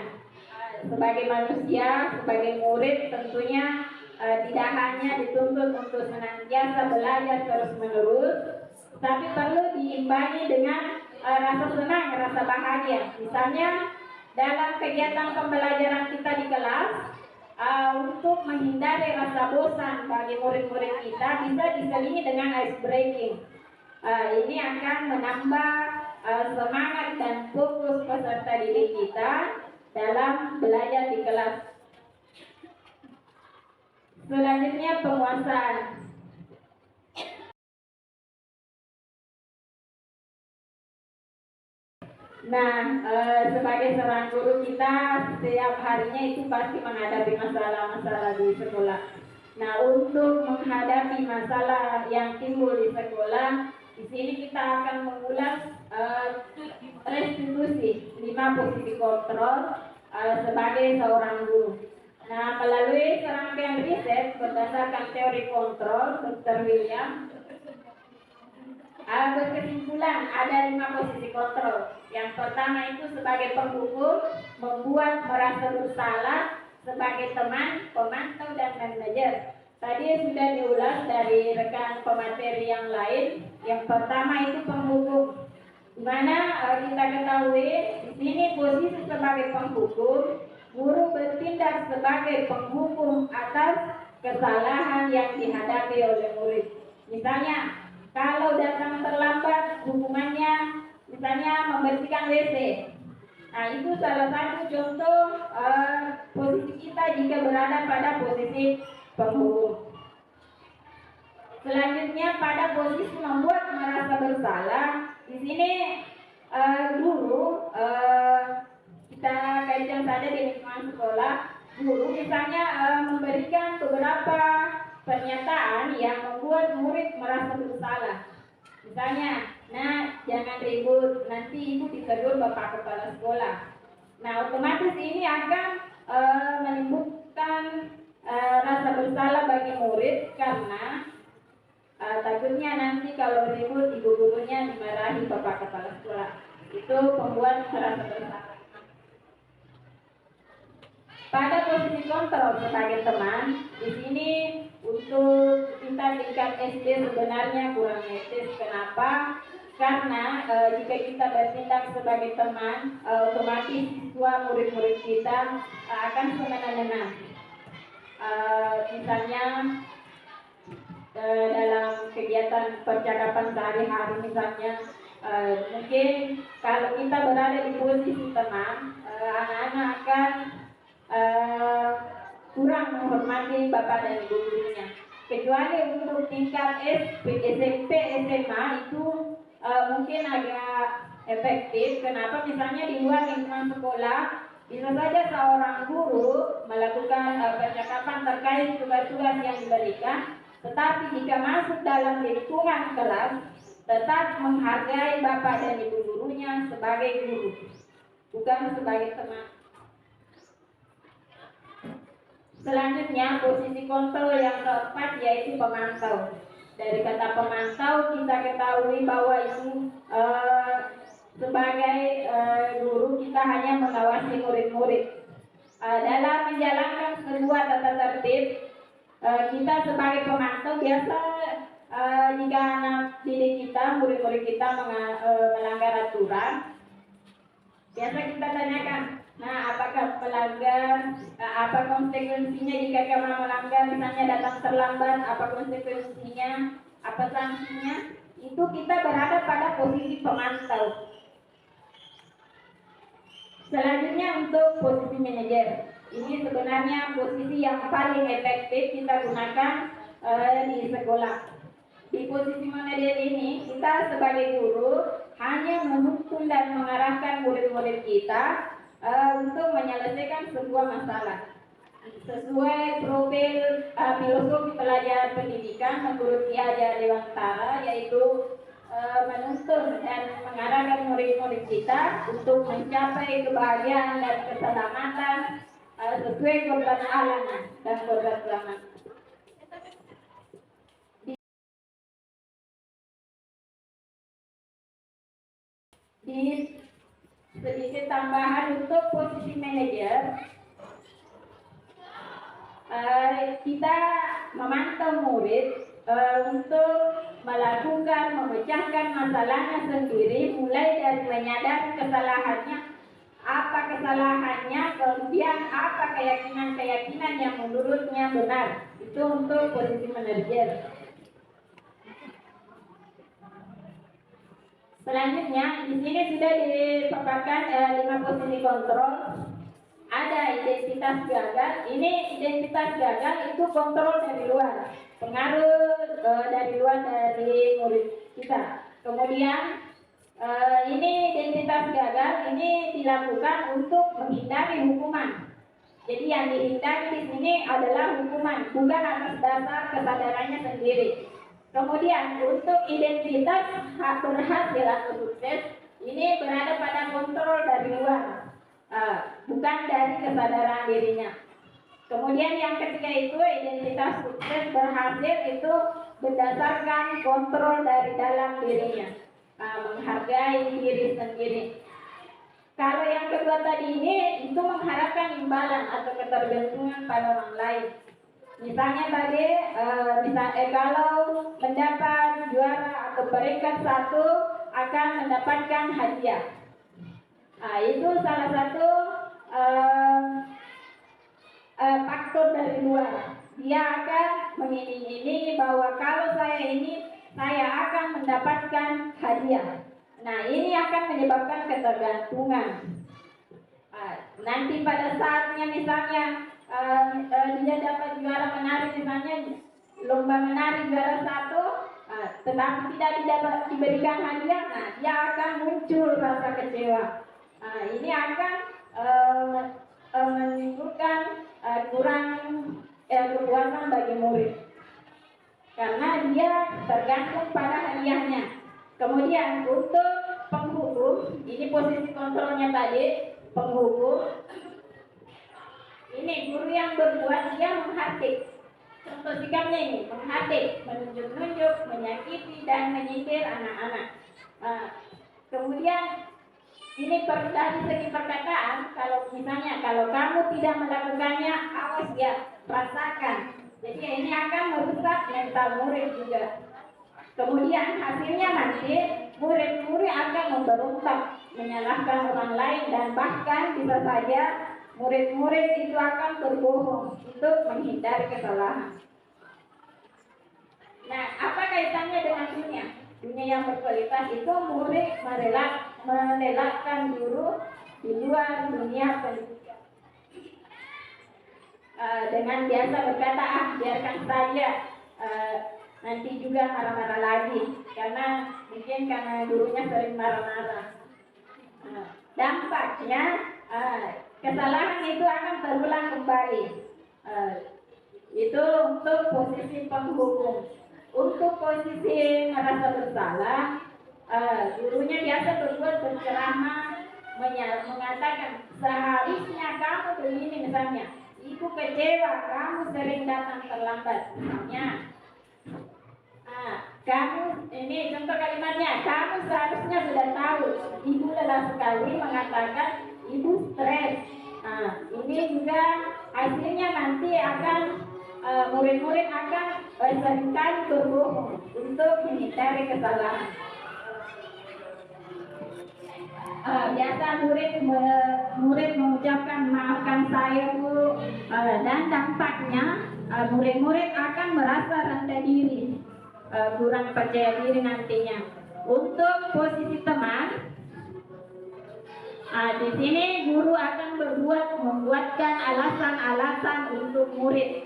Sebagai manusia, sebagai murid tentunya tidak hanya dituntut untuk senantiasa belajar terus-menerus, tapi perlu diimbangi dengan rasa senang, rasa bahagia. Misalnya dalam kegiatan pembelajaran kita di kelas, untuk menghindari rasa bosan bagi murid-murid kita bisa diselingi dengan ice breaking. Ini akan menambah semangat dan fokus peserta didik kita dalam belajar di kelas. Selanjutnya penguasaan. Nah, sebagai seorang guru kita setiap harinya itu pasti menghadapi masalah-masalah di sekolah. Nah, untuk menghadapi masalah yang timbul di sekolah, di sini kita akan mengulas restitusi 5 posisi kontrol sebagai seorang guru. Nah, melalui serangkaian riset berdasarkan teori kontrol Dr. William, berkesimpulan ada 5 posisi kontrol. Yang pertama itu sebagai penghukum, membuat merasa bersalah, sebagai teman, pemantau, dan manajer. Tadi sudah diulas dari rekan pemateri yang lain. Yang pertama itu penghukum, di mana kita ketahui di sini posisi sebagai penghukum, guru bertindak sebagai penghukum atas kesalahan yang dihadapi oleh murid. Misalnya, kalau datang terlambat, hukumannya misalnya membersihkan WC. Nah, itu salah satu contoh posisi kita jika berada pada posisi penghukum. Selanjutnya pada posisi membuat merasa bersalah. Di sini guru kita kaitkan saja di lingkungan sekolah. Guru misalnya memberikan beberapa pernyataan yang membuat murid merasa bersalah. Misalnya, nah jangan ribut, nanti ibu ditegur bapak kepala sekolah. Nah, otomatis ini akan menimbulkan rasa bersalah bagi murid karena takutnya nanti kalau ribut ibu gurunya dimarahi bapak kepala sekolah. Itu membuat merasa bersalah. Pada posisi kontrol sebagai teman, di sini untuk kita tingkat SD sebenarnya kurang etis. Kenapa? Karena jika kita bertindak sebagai teman, otomatis siswa murid-murid kita akan semena-mena. Misalnya dalam kegiatan percakapan sehari-hari misalnya, mungkin kalau kita berada di posisi teman, anak-anak akan kurang menghormati bapak dan ibu gurunya. Kecuali untuk tingkat SMP, SMA itu mungkin agak efektif. Kenapa? Misalnya di luar lingkungan sekolah, bisa saja seorang guru melakukan percakapan terkait tugas-tugas yang diberikan, tetapi jika masuk dalam lingkungan kelas, tetap menghargai bapak dan ibu gurunya sebagai guru, bukan sebagai teman. Selanjutnya posisi kontrol yang keempat yaitu pemantau. Dari kata pemantau kita ketahui bahwa itu sebagai guru kita hanya mengawasi murid-murid. Dalam menjalankan sebuah tata tertib, kita sebagai pemantau biasa jika anak didik kita, murid-murid kita melanggar aturan, biasa kita tanyakan, nah apakah pelanggar, apa konsekuensinya jika kamu melanggar, misalnya datang terlambat, apa konsekuensinya, apa sanksinya. Itu kita berada pada posisi pemantau. Selanjutnya untuk posisi manajer. Ini sebenarnya posisi yang paling efektif kita gunakan di sekolah. Di posisi manajer ini kita sebagai guru hanya menuntun dan mengarahkan murid-murid kita untuk menyelesaikan sebuah masalah sesuai profil filosofi pelajaran pendidikan menurut Ki Hajar Dewantara, yaitu menuntun dan mengarahkan murid-murid kita untuk mencapai kebahagiaan dan keselamatan sesuai kodrat alam dan kodrat zaman. Di sedikit tambahan untuk posisi manajer, kita memantau murid untuk melakukan memecahkan masalahnya sendiri, mulai dari menyadari kesalahannya, apa kesalahannya, kemudian apa keyakinan-keyakinan yang menurutnya benar. Itu untuk posisi manajer. Selanjutnya, di sini sudah dipaparkan 5 posisi kontrol. Ada identitas gagal. Ini identitas gagal itu kontrol dari luar, pengaruh dari luar dari murid kita. Kemudian ini identitas identitas gagal ini dilakukan untuk menghindari hukuman. Jadi yang dihindari di sini adalah hukuman, bukan atas dasar kesadarannya sendiri. Kemudian untuk identitas hak berhasil atau sukses ini berada pada kontrol dari luar, bukan dari kesadaran dirinya. Kemudian yang ketiga itu identitas sukses berhasil itu berdasarkan kontrol dari dalam dirinya, menghargai diri sendiri. Kalau yang kedua tadi ini itu mengharapkan imbalan atau ketergantungan pada orang lain. Misalnya tadi, kalau mendapat juara atau peringkat 1 akan mendapatkan hadiah. Itu salah satu faktor dari luar. Dia akan mengiming-imingi bahwa kalau saya akan mendapatkan hadiah. Nah, ini akan menyebabkan ketergantungan. Nanti pada saatnya misalnya dia dapat juara menari, misalnya lomba menari juara 1, tetapi tidak diberikan hadiah, nah dia akan muncul rasa kecewa. Ini akan menimbulkan kurang kepuasan bagi murid karena dia tergantung pada hadiahnya. Kemudian untuk penghukum, ini posisi kontrolnya tadi, penghukum. Ini guru yang berbuat, dia menghadik. Contoh sikapnya ini, menghadik, menunjuk-nunjuk, menyakiti dan menyindir anak-anak. Kemudian ini dari segi perkataan, kalau kamu tidak melakukannya, awas ya, rasakan. Jadi ini akan merusak mental murid juga. Kemudian hasilnya nanti murid-murid akan memberontak, menyalahkan orang lain, dan bahkan bisa saja murid-murid itu akan berbohong untuk menghindari kesalahan. Nah, apa kaitannya dengan dunia? Dunia yang berkualitas itu murid merelakan guru di luar dunia pendidikan. Dengan biasa berkata, biarkan saja, nanti juga marah-marah lagi, karena gurunya sering marah-marah. Dampaknya kesalahan itu akan terulang kembali. Itu untuk posisi penghukum. Untuk posisi merasa bersalah, gurunya biasa berceramah, mengatakan seharusnya kamu begini, misalnya ibu kecewa kamu sering datang terlambat, misalnya. Kamu, ini contoh kalimatnya, kamu seharusnya sudah tahu ibu lelah sekali, mengatakan ibu stres. Ini juga hasilnya nanti akan murid-murid akan seringkali berbohong untuk menghindari kesalahan. Biasa murid mengucapkan maafkan saya Bu, dan dampaknya murid-murid akan merasa rendah diri, kurang percaya diri nantinya. Untuk posisi teman, di sini guru akan membuatkan alasan-alasan untuk murid.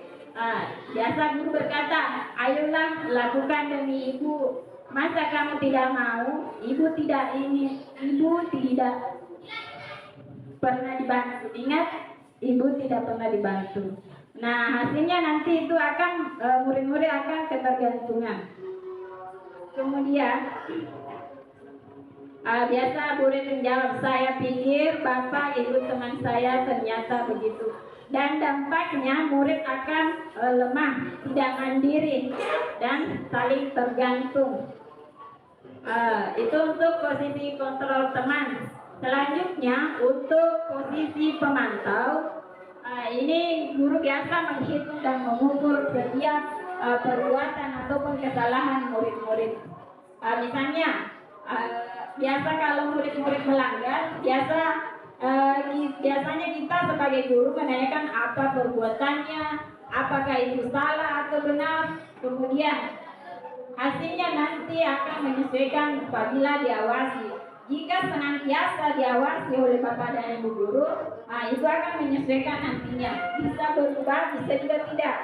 Biasa guru berkata, ayolah lakukan demi ibu. Masa kamu tidak mau? Ibu tidak pernah dibantu. Ingat, ibu tidak pernah dibantu. Nah, hasilnya nanti itu akan murid-murid akan ketergantungan. Kemudian biasa murid menjawab, saya pikir bapak ibu teman saya ternyata begitu. Dan dampaknya murid akan lemah, tidak mandiri, dan saling tergantung. Itu untuk posisi kontrol teman. Selanjutnya untuk posisi pemantau, ini guru biasa menghitung dan mengukur setiap perbuatan ataupun kesalahan murid-murid. Misalnya, biasa kalau murid-murid melanggar, biasanya kita sebagai guru menanyakan apa perbuatannya, apakah itu salah atau benar. Kemudian hasilnya nanti akan menyesuaikan apabila diawasi. Jika senantiasa diawasi oleh bapak dan ibu guru, itu akan menyesuaikan nantinya. Bisa berubah, bisa juga tidak.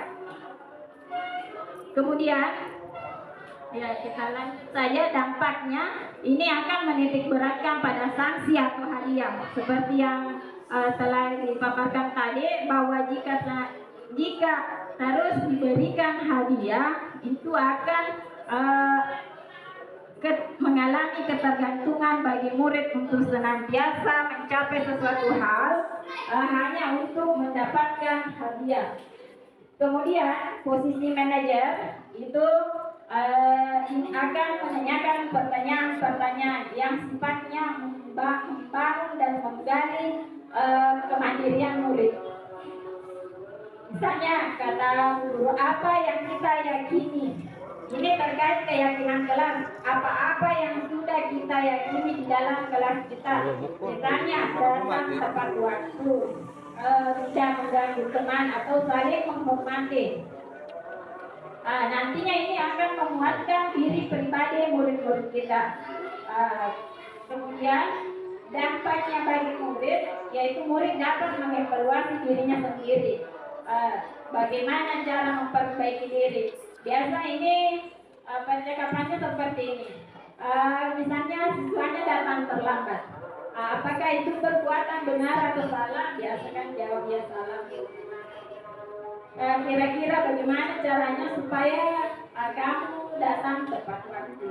Kemudian Ya, kita lanjut saja. Dampaknya ini akan menitik beratkan pada sanksi atau hadiah seperti yang telah dipaparkan tadi, bahwa jika terus diberikan hadiah itu akan mengalami ketergantungan bagi murid untuk senantiasa mencapai sesuatu hal hanya untuk mendapatkan hadiah. Kemudian posisi manajer itu ini akan menanyakan pertanyaan-pertanyaan yang sifatnya membangun dan menggali kemandirian murid. Misalnya kata guru, apa yang kita yakini? Ini terkait keyakinan kelas. Apa-apa yang sudah kita yakini di dalam kelas kita. Misalnya datang tepat waktu, tidak mengganggu teman atau saling menghormati. Nantinya ini akan menguatkan diri pribadi murid-murid kita. Kemudian dampaknya bagi murid, yaitu murid dapat mengevaluasi dirinya sendiri. Bagaimana cara memperbaiki diri? Biasa ini percakapannya seperti ini. Misalnya siswanya datang terlambat. Apakah itu perbuatan benar atau salah? Biasa kan jawab ya salah. Kira-kira bagaimana caranya supaya kamu datang tepat waktu?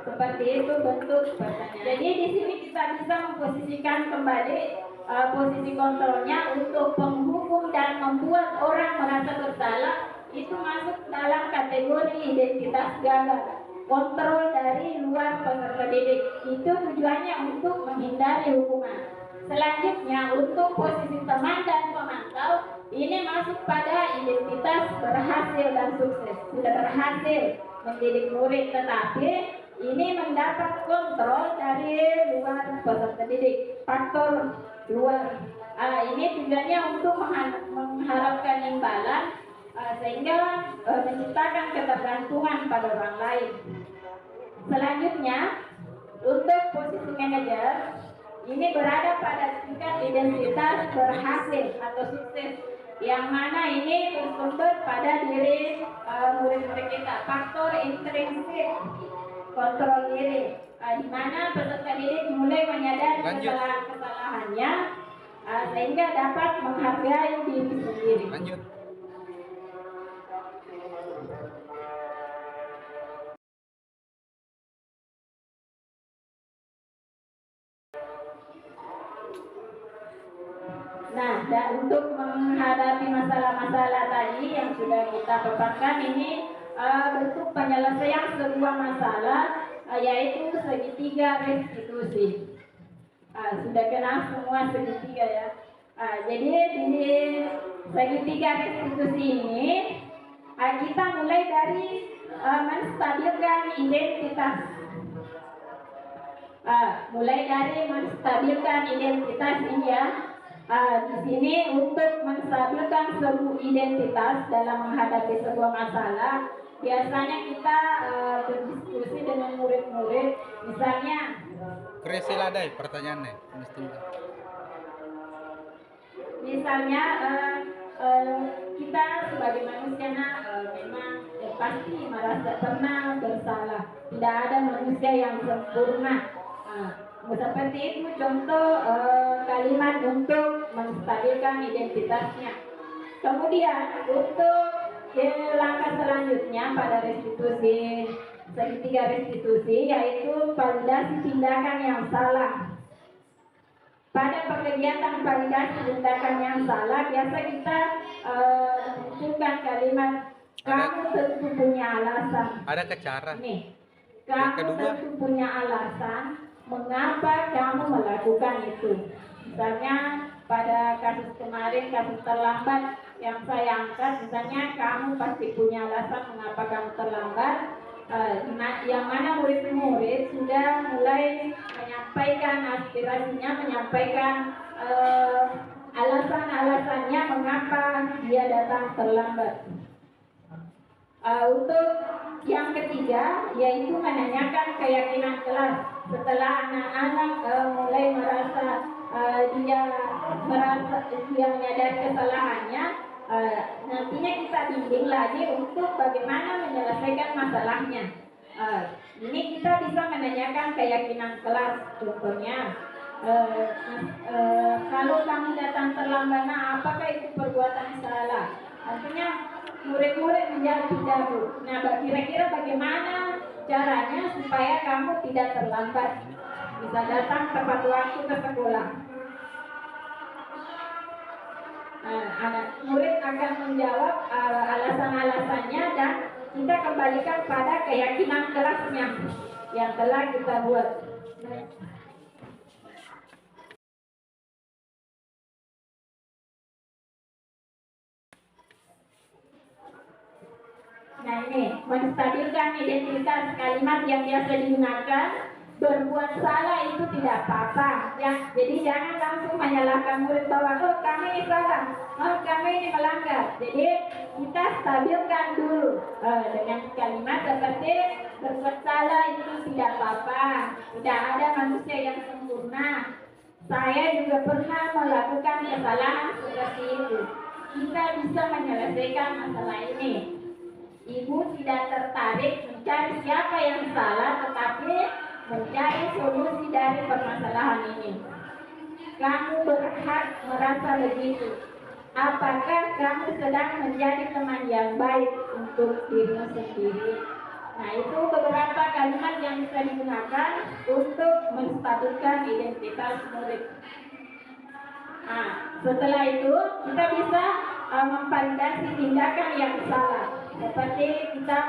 Seperti itu bentuk pertanyaan. Jadi di sini kita bisa memposisikan kembali posisi kontrolnya untuk penghukum dan membuat orang merasa bersalah, itu masuk dalam kategori identitas gagal. Kontrol dari luar peserta didik itu tujuannya untuk menghindari hukuman. Selanjutnya untuk posisi teman dan pemantau, ini masuk pada identitas berhasil dan sukses. Sudah berhasil mendidik murid, tetapi ini mendapat kontrol dari luar peserta didik, faktor luar. Ini tujuannya untuk mengharapkan imbalan sehingga menciptakan ketergantungan pada orang lain. Selanjutnya untuk posisi manajer, ini berada pada tingkat identitas berhasil atau sukses, yang mana ini bersumber pada diri murid-murid kita. Faktor intrinsik kontrol diri, di mana peserta didik mulai menyadari kesalahan-kesalahannya sehingga dapat menghargai diri sendiri. Lanjut. Nah, untuk menghadapi masalah-masalah tadi yang sudah kita paparkan, ini bentuk penyelesaian sebuah masalah yaitu segitiga restitusi. Sudah kenal semua segitiga ya. Jadi di segitiga restitusi ini kita mulai dari menstabilkan identitas. Ini ya. Di sini untuk menstabilkan sebuah identitas dalam menghadapi sebuah masalah, biasanya kita berdiskusi dengan murid-murid. Misalnya, Kresiladai pertanyaannya. Misalnya kita sebagai manusia memang pasti merasa pernah bersalah. Tidak ada manusia yang sempurna. Seperti itu contoh kalimat untuk menstabilkan identitasnya. Kemudian untuk langkah selanjutnya pada restitusi segitiga restitusi, yaitu validasi tindakan yang salah. Pada kegiatan validasi tindakan yang salah, biasa kita munculkan kalimat kamu tentu punya alasan. Ada cara. Nih, kamu tentu punya alasan mengapa kamu melakukan itu. Misalnya pada kasus kemarin, kasus terlambat yang saya angkat, misalnya kamu pasti punya alasan mengapa kamu terlambat. Yang mana murid-murid sudah mulai menyampaikan aspirasinya, menyampaikan alasan-alasannya mengapa dia datang terlambat. Untuk yang ketiga, yaitu menanyakan keyakinan kelas. Setelah anak-anak mulai merasa dia menyadari kesalahannya, Nantinya kita bimbing lagi untuk bagaimana menyelesaikan masalahnya. Ini kita bisa menanyakan keyakinan kelas, contohnya kalau kamu datang terlambat, nah apakah itu perbuatan salah? Artinya murid-murid menjadi jago. Nah, kira-kira bagaimana caranya supaya kamu tidak terlambat, bisa datang tepat waktu ke sekolah? Anak murid akan menjawab alasan-alasannya dan kita kembalikan pada keyakinan kelasnya yang telah kita buat. Nah ini, menstabilkan identitas kalimat yang biasa digunakan. Berbuat salah itu tidak apa-apa ya. Jadi jangan langsung menyalahkan murid bahwa oh kami ini salah, oh kami ini melanggar. Jadi kita stabilkan dulu dengan kalimat seperti berbuat salah itu tidak apa-apa. Tidak ada manusia yang sempurna. Saya juga pernah melakukan kesalahan seperti itu. Kita bisa menyelesaikan masalah ini. Ibu tidak tertarik mencari siapa yang salah, tetapi mencari solusi dari permasalahan ini. Kamu berhak merasa begitu. Apakah kamu sedang menjadi teman yang baik untuk dirimu sendiri? Nah, itu beberapa kalimat yang bisa digunakan untuk menstabilkan identitas murid. Nah, setelah itu kita bisa memvalidasi tindakan yang salah. Seperti kita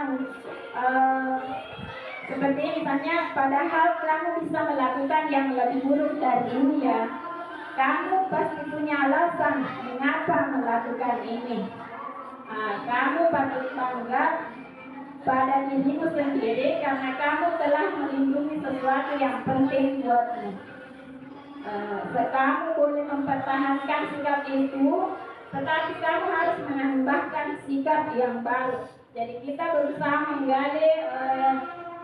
seperti misalnya, padahal kamu bisa melakukan yang lebih buruk dari ini ya. Kamu pasti punya alasan mengapa melakukan ini. Kamu patut bangga pada dirimu sendiri karena kamu telah melindungi sesuatu yang penting buatmu. Kamu boleh mempertahankan sikap itu, tetapi kamu harus menambahkan sikap yang baru. Jadi kita berusaha menggali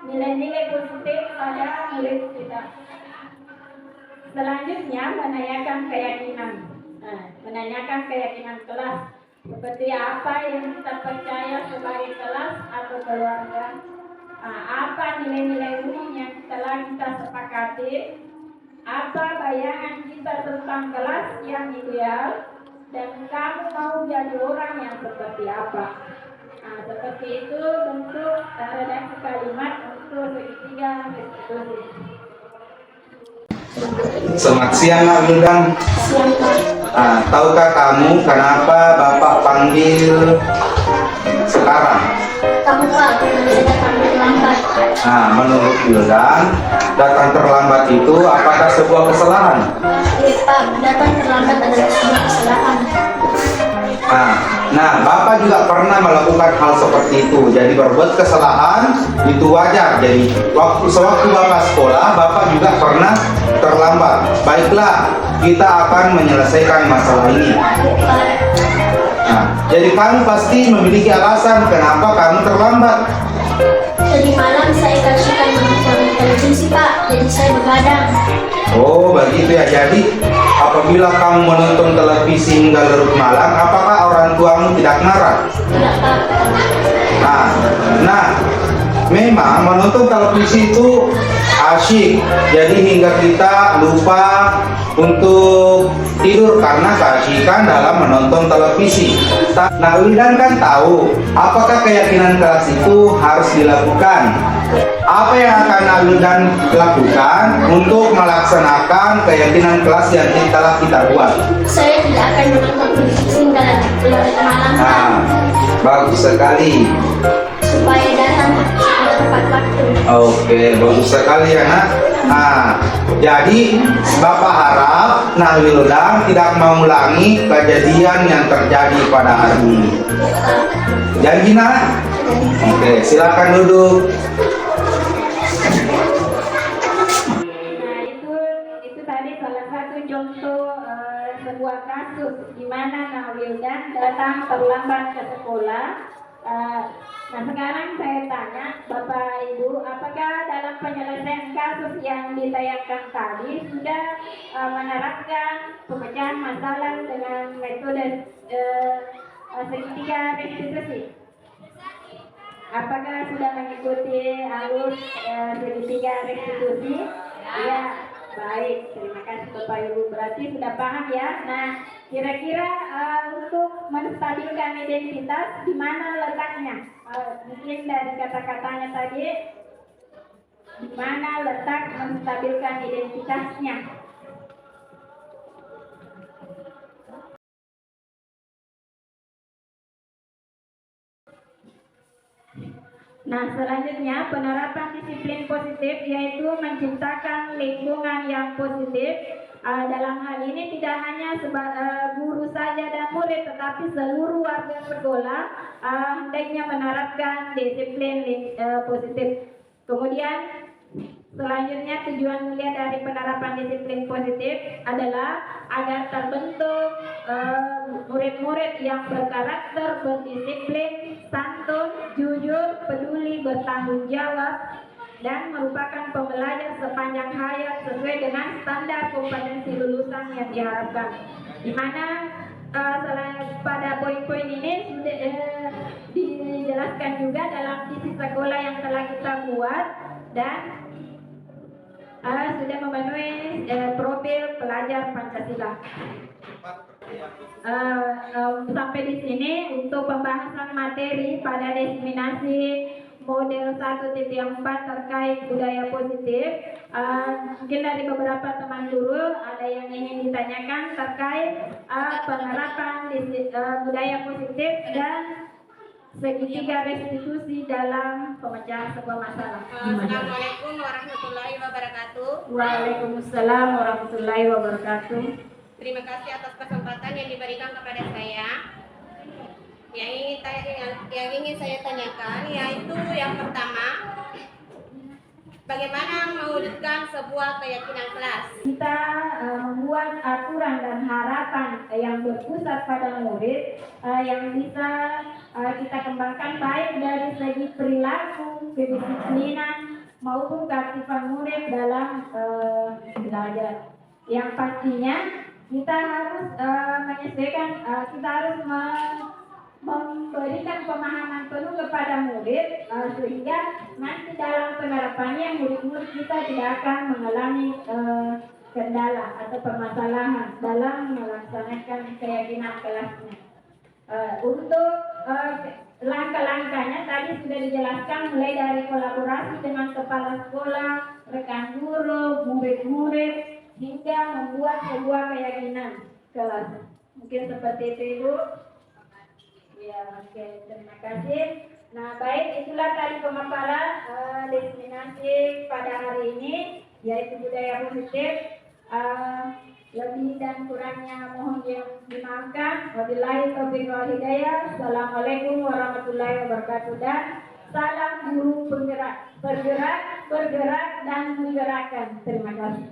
nilai-nilai positif pada murid kita. Selanjutnya menanyakan keyakinan. Menanyakan keyakinan kelas. Seperti apa yang kita percaya sebagai kelas atau keluarga. Apa nilai-nilai umum yang telah kita sepakati. Apa bayangan kita tentang kelas yang ideal. Dan kamu mau jadi orang yang seperti apa. Seperti itu bentuk redaksi kalimat untuk segitiga restitusi. Selamat siang, Nak Wildan. Tahukah kamu kenapa Bapak panggil sekarang? Kamu Pak, saya datang terlambat. Menurut Wildan, datang terlambat itu apakah sebuah kesalahan? Iya Pak, datang terlambat adalah sebuah kesalahan. Nah, Bapak juga pernah melakukan hal seperti itu. Jadi berbuat kesalahan itu wajar. Jadi sewaktu Bapak sekolah, Bapak juga pernah terlambat. Baiklah, kita akan menyelesaikan masalah ini. Jadi kamu pasti memiliki alasan kenapa kamu terlambat. Tadi malam saya kasihkan menonton televisi Pak, jadi saya begadang. Oh, begitu ya. Jadi apabila kamu menonton televisi hingga larut malam, apakah orang tuamu tidak marah? Tidak Pak. Nah, memang menonton televisi itu asyik. Jadi hingga kita lupa untuk tidur karena keasyikan dalam menonton televisi. Nah, Wildan kan tahu apakah keyakinan kelas itu harus dilakukan. Apa yang akan Wildan lakukan untuk melaksanakan keyakinan kelas yang telah kita buat? Saya tidak akan menonton televisi hingga larut malam Pak. Bagus sekali. Supaya datang tepat waktu. Oke, bagus sekali ya Nak. Jadi Bapak harap Nak Wildan tidak mengulangi kejadian yang terjadi pada hari ini. Janji Nak? Oke, silakan duduk. Nah itu tadi salah satu contoh sebuah kasus di mana Nak Wildan datang terlambat ke sekolah. Nah sekarang saya tanya Bapak Ibu, apakah dalam penyelesaian kasus yang ditayangkan tadi sudah menerapkan pemecahan masalah dengan metode segitiga restitusi. Apakah sudah mengikuti alur segitiga restitusi? Ya, baik. Terima kasih Bapak Ibu. Berarti sudah paham ya. Nah, kira-kira untuk menstabilkan identitas di mana letaknya? Mungkin dari kata-katanya tadi, di mana letak menstabilkan identitasnya? Nah, selanjutnya penerapan disiplin positif yaitu menciptakan lingkungan yang positif. Dalam hal ini tidak hanya guru saja dan murid, tetapi seluruh warga sekolah hendaknya menerapkan disiplin positif. Kemudian selanjutnya tujuan mulia dari penerapan disiplin positif adalah agar terbentuk murid-murid yang berkarakter, berdisiplin, santun, jujur, peduli, bertanggung jawab, dan merupakan pembelajar sepanjang hayat sesuai dengan standar kompetensi lulusan yang diharapkan. Di mana selain pada poin-poin ini sudah dijelaskan juga dalam visi sekolah yang telah kita buat dan sudah memenuhi profil pelajar Pancasila. Sampai di sini untuk pembahasan materi pada diseminasi model 1.4 terkait budaya positif. Mungkin dari beberapa teman guru ada yang ingin ditanyakan terkait penerapan budaya positif dan segitiga restitusi dalam pemecahan sebuah masalah. Assalamualaikum warahmatullahi wabarakatuh. Waalaikumsalam warahmatullahi wabarakatuh. Terima kasih atas kesempatan yang diberikan kepada saya. Yang ingin saya tanyakan yaitu yang pertama, bagaimana mewujudkan sebuah keyakinan kelas? Kita membuat aturan dan harapan yang berpusat pada murid yang bisa kita kembangkan baik dari segi perilaku, kedisiplinan maupun keaktifan murid dalam belajar. Yang pastinya kita harus menyesuaikan, kita harus memberikan pemahaman penuh kepada murid sehingga nanti dalam penerapannya murid-murid kita tidak akan mengalami kendala atau permasalahan dalam melaksanakan keyakinan kelasnya. Untuk langkah-langkahnya tadi sudah dijelaskan mulai dari kolaborasi dengan kepala sekolah, rekan guru, murid-murid hingga membuat sebuah keyakinan kelas. Mungkin seperti itu Ibu. Ya, oke, terima kasih. Nah, baik, itulah tadi pemaparan diseminasi pada hari ini, yaitu budaya positif. Lebih dan kurangnya mohon dimaafkan. Wabillahi taufiq wal hidayah. Assalamualaikum warahmatullahi wabarakatuh. Dan salam guru penggerak, bergerak dan menggerakkan. Terima kasih.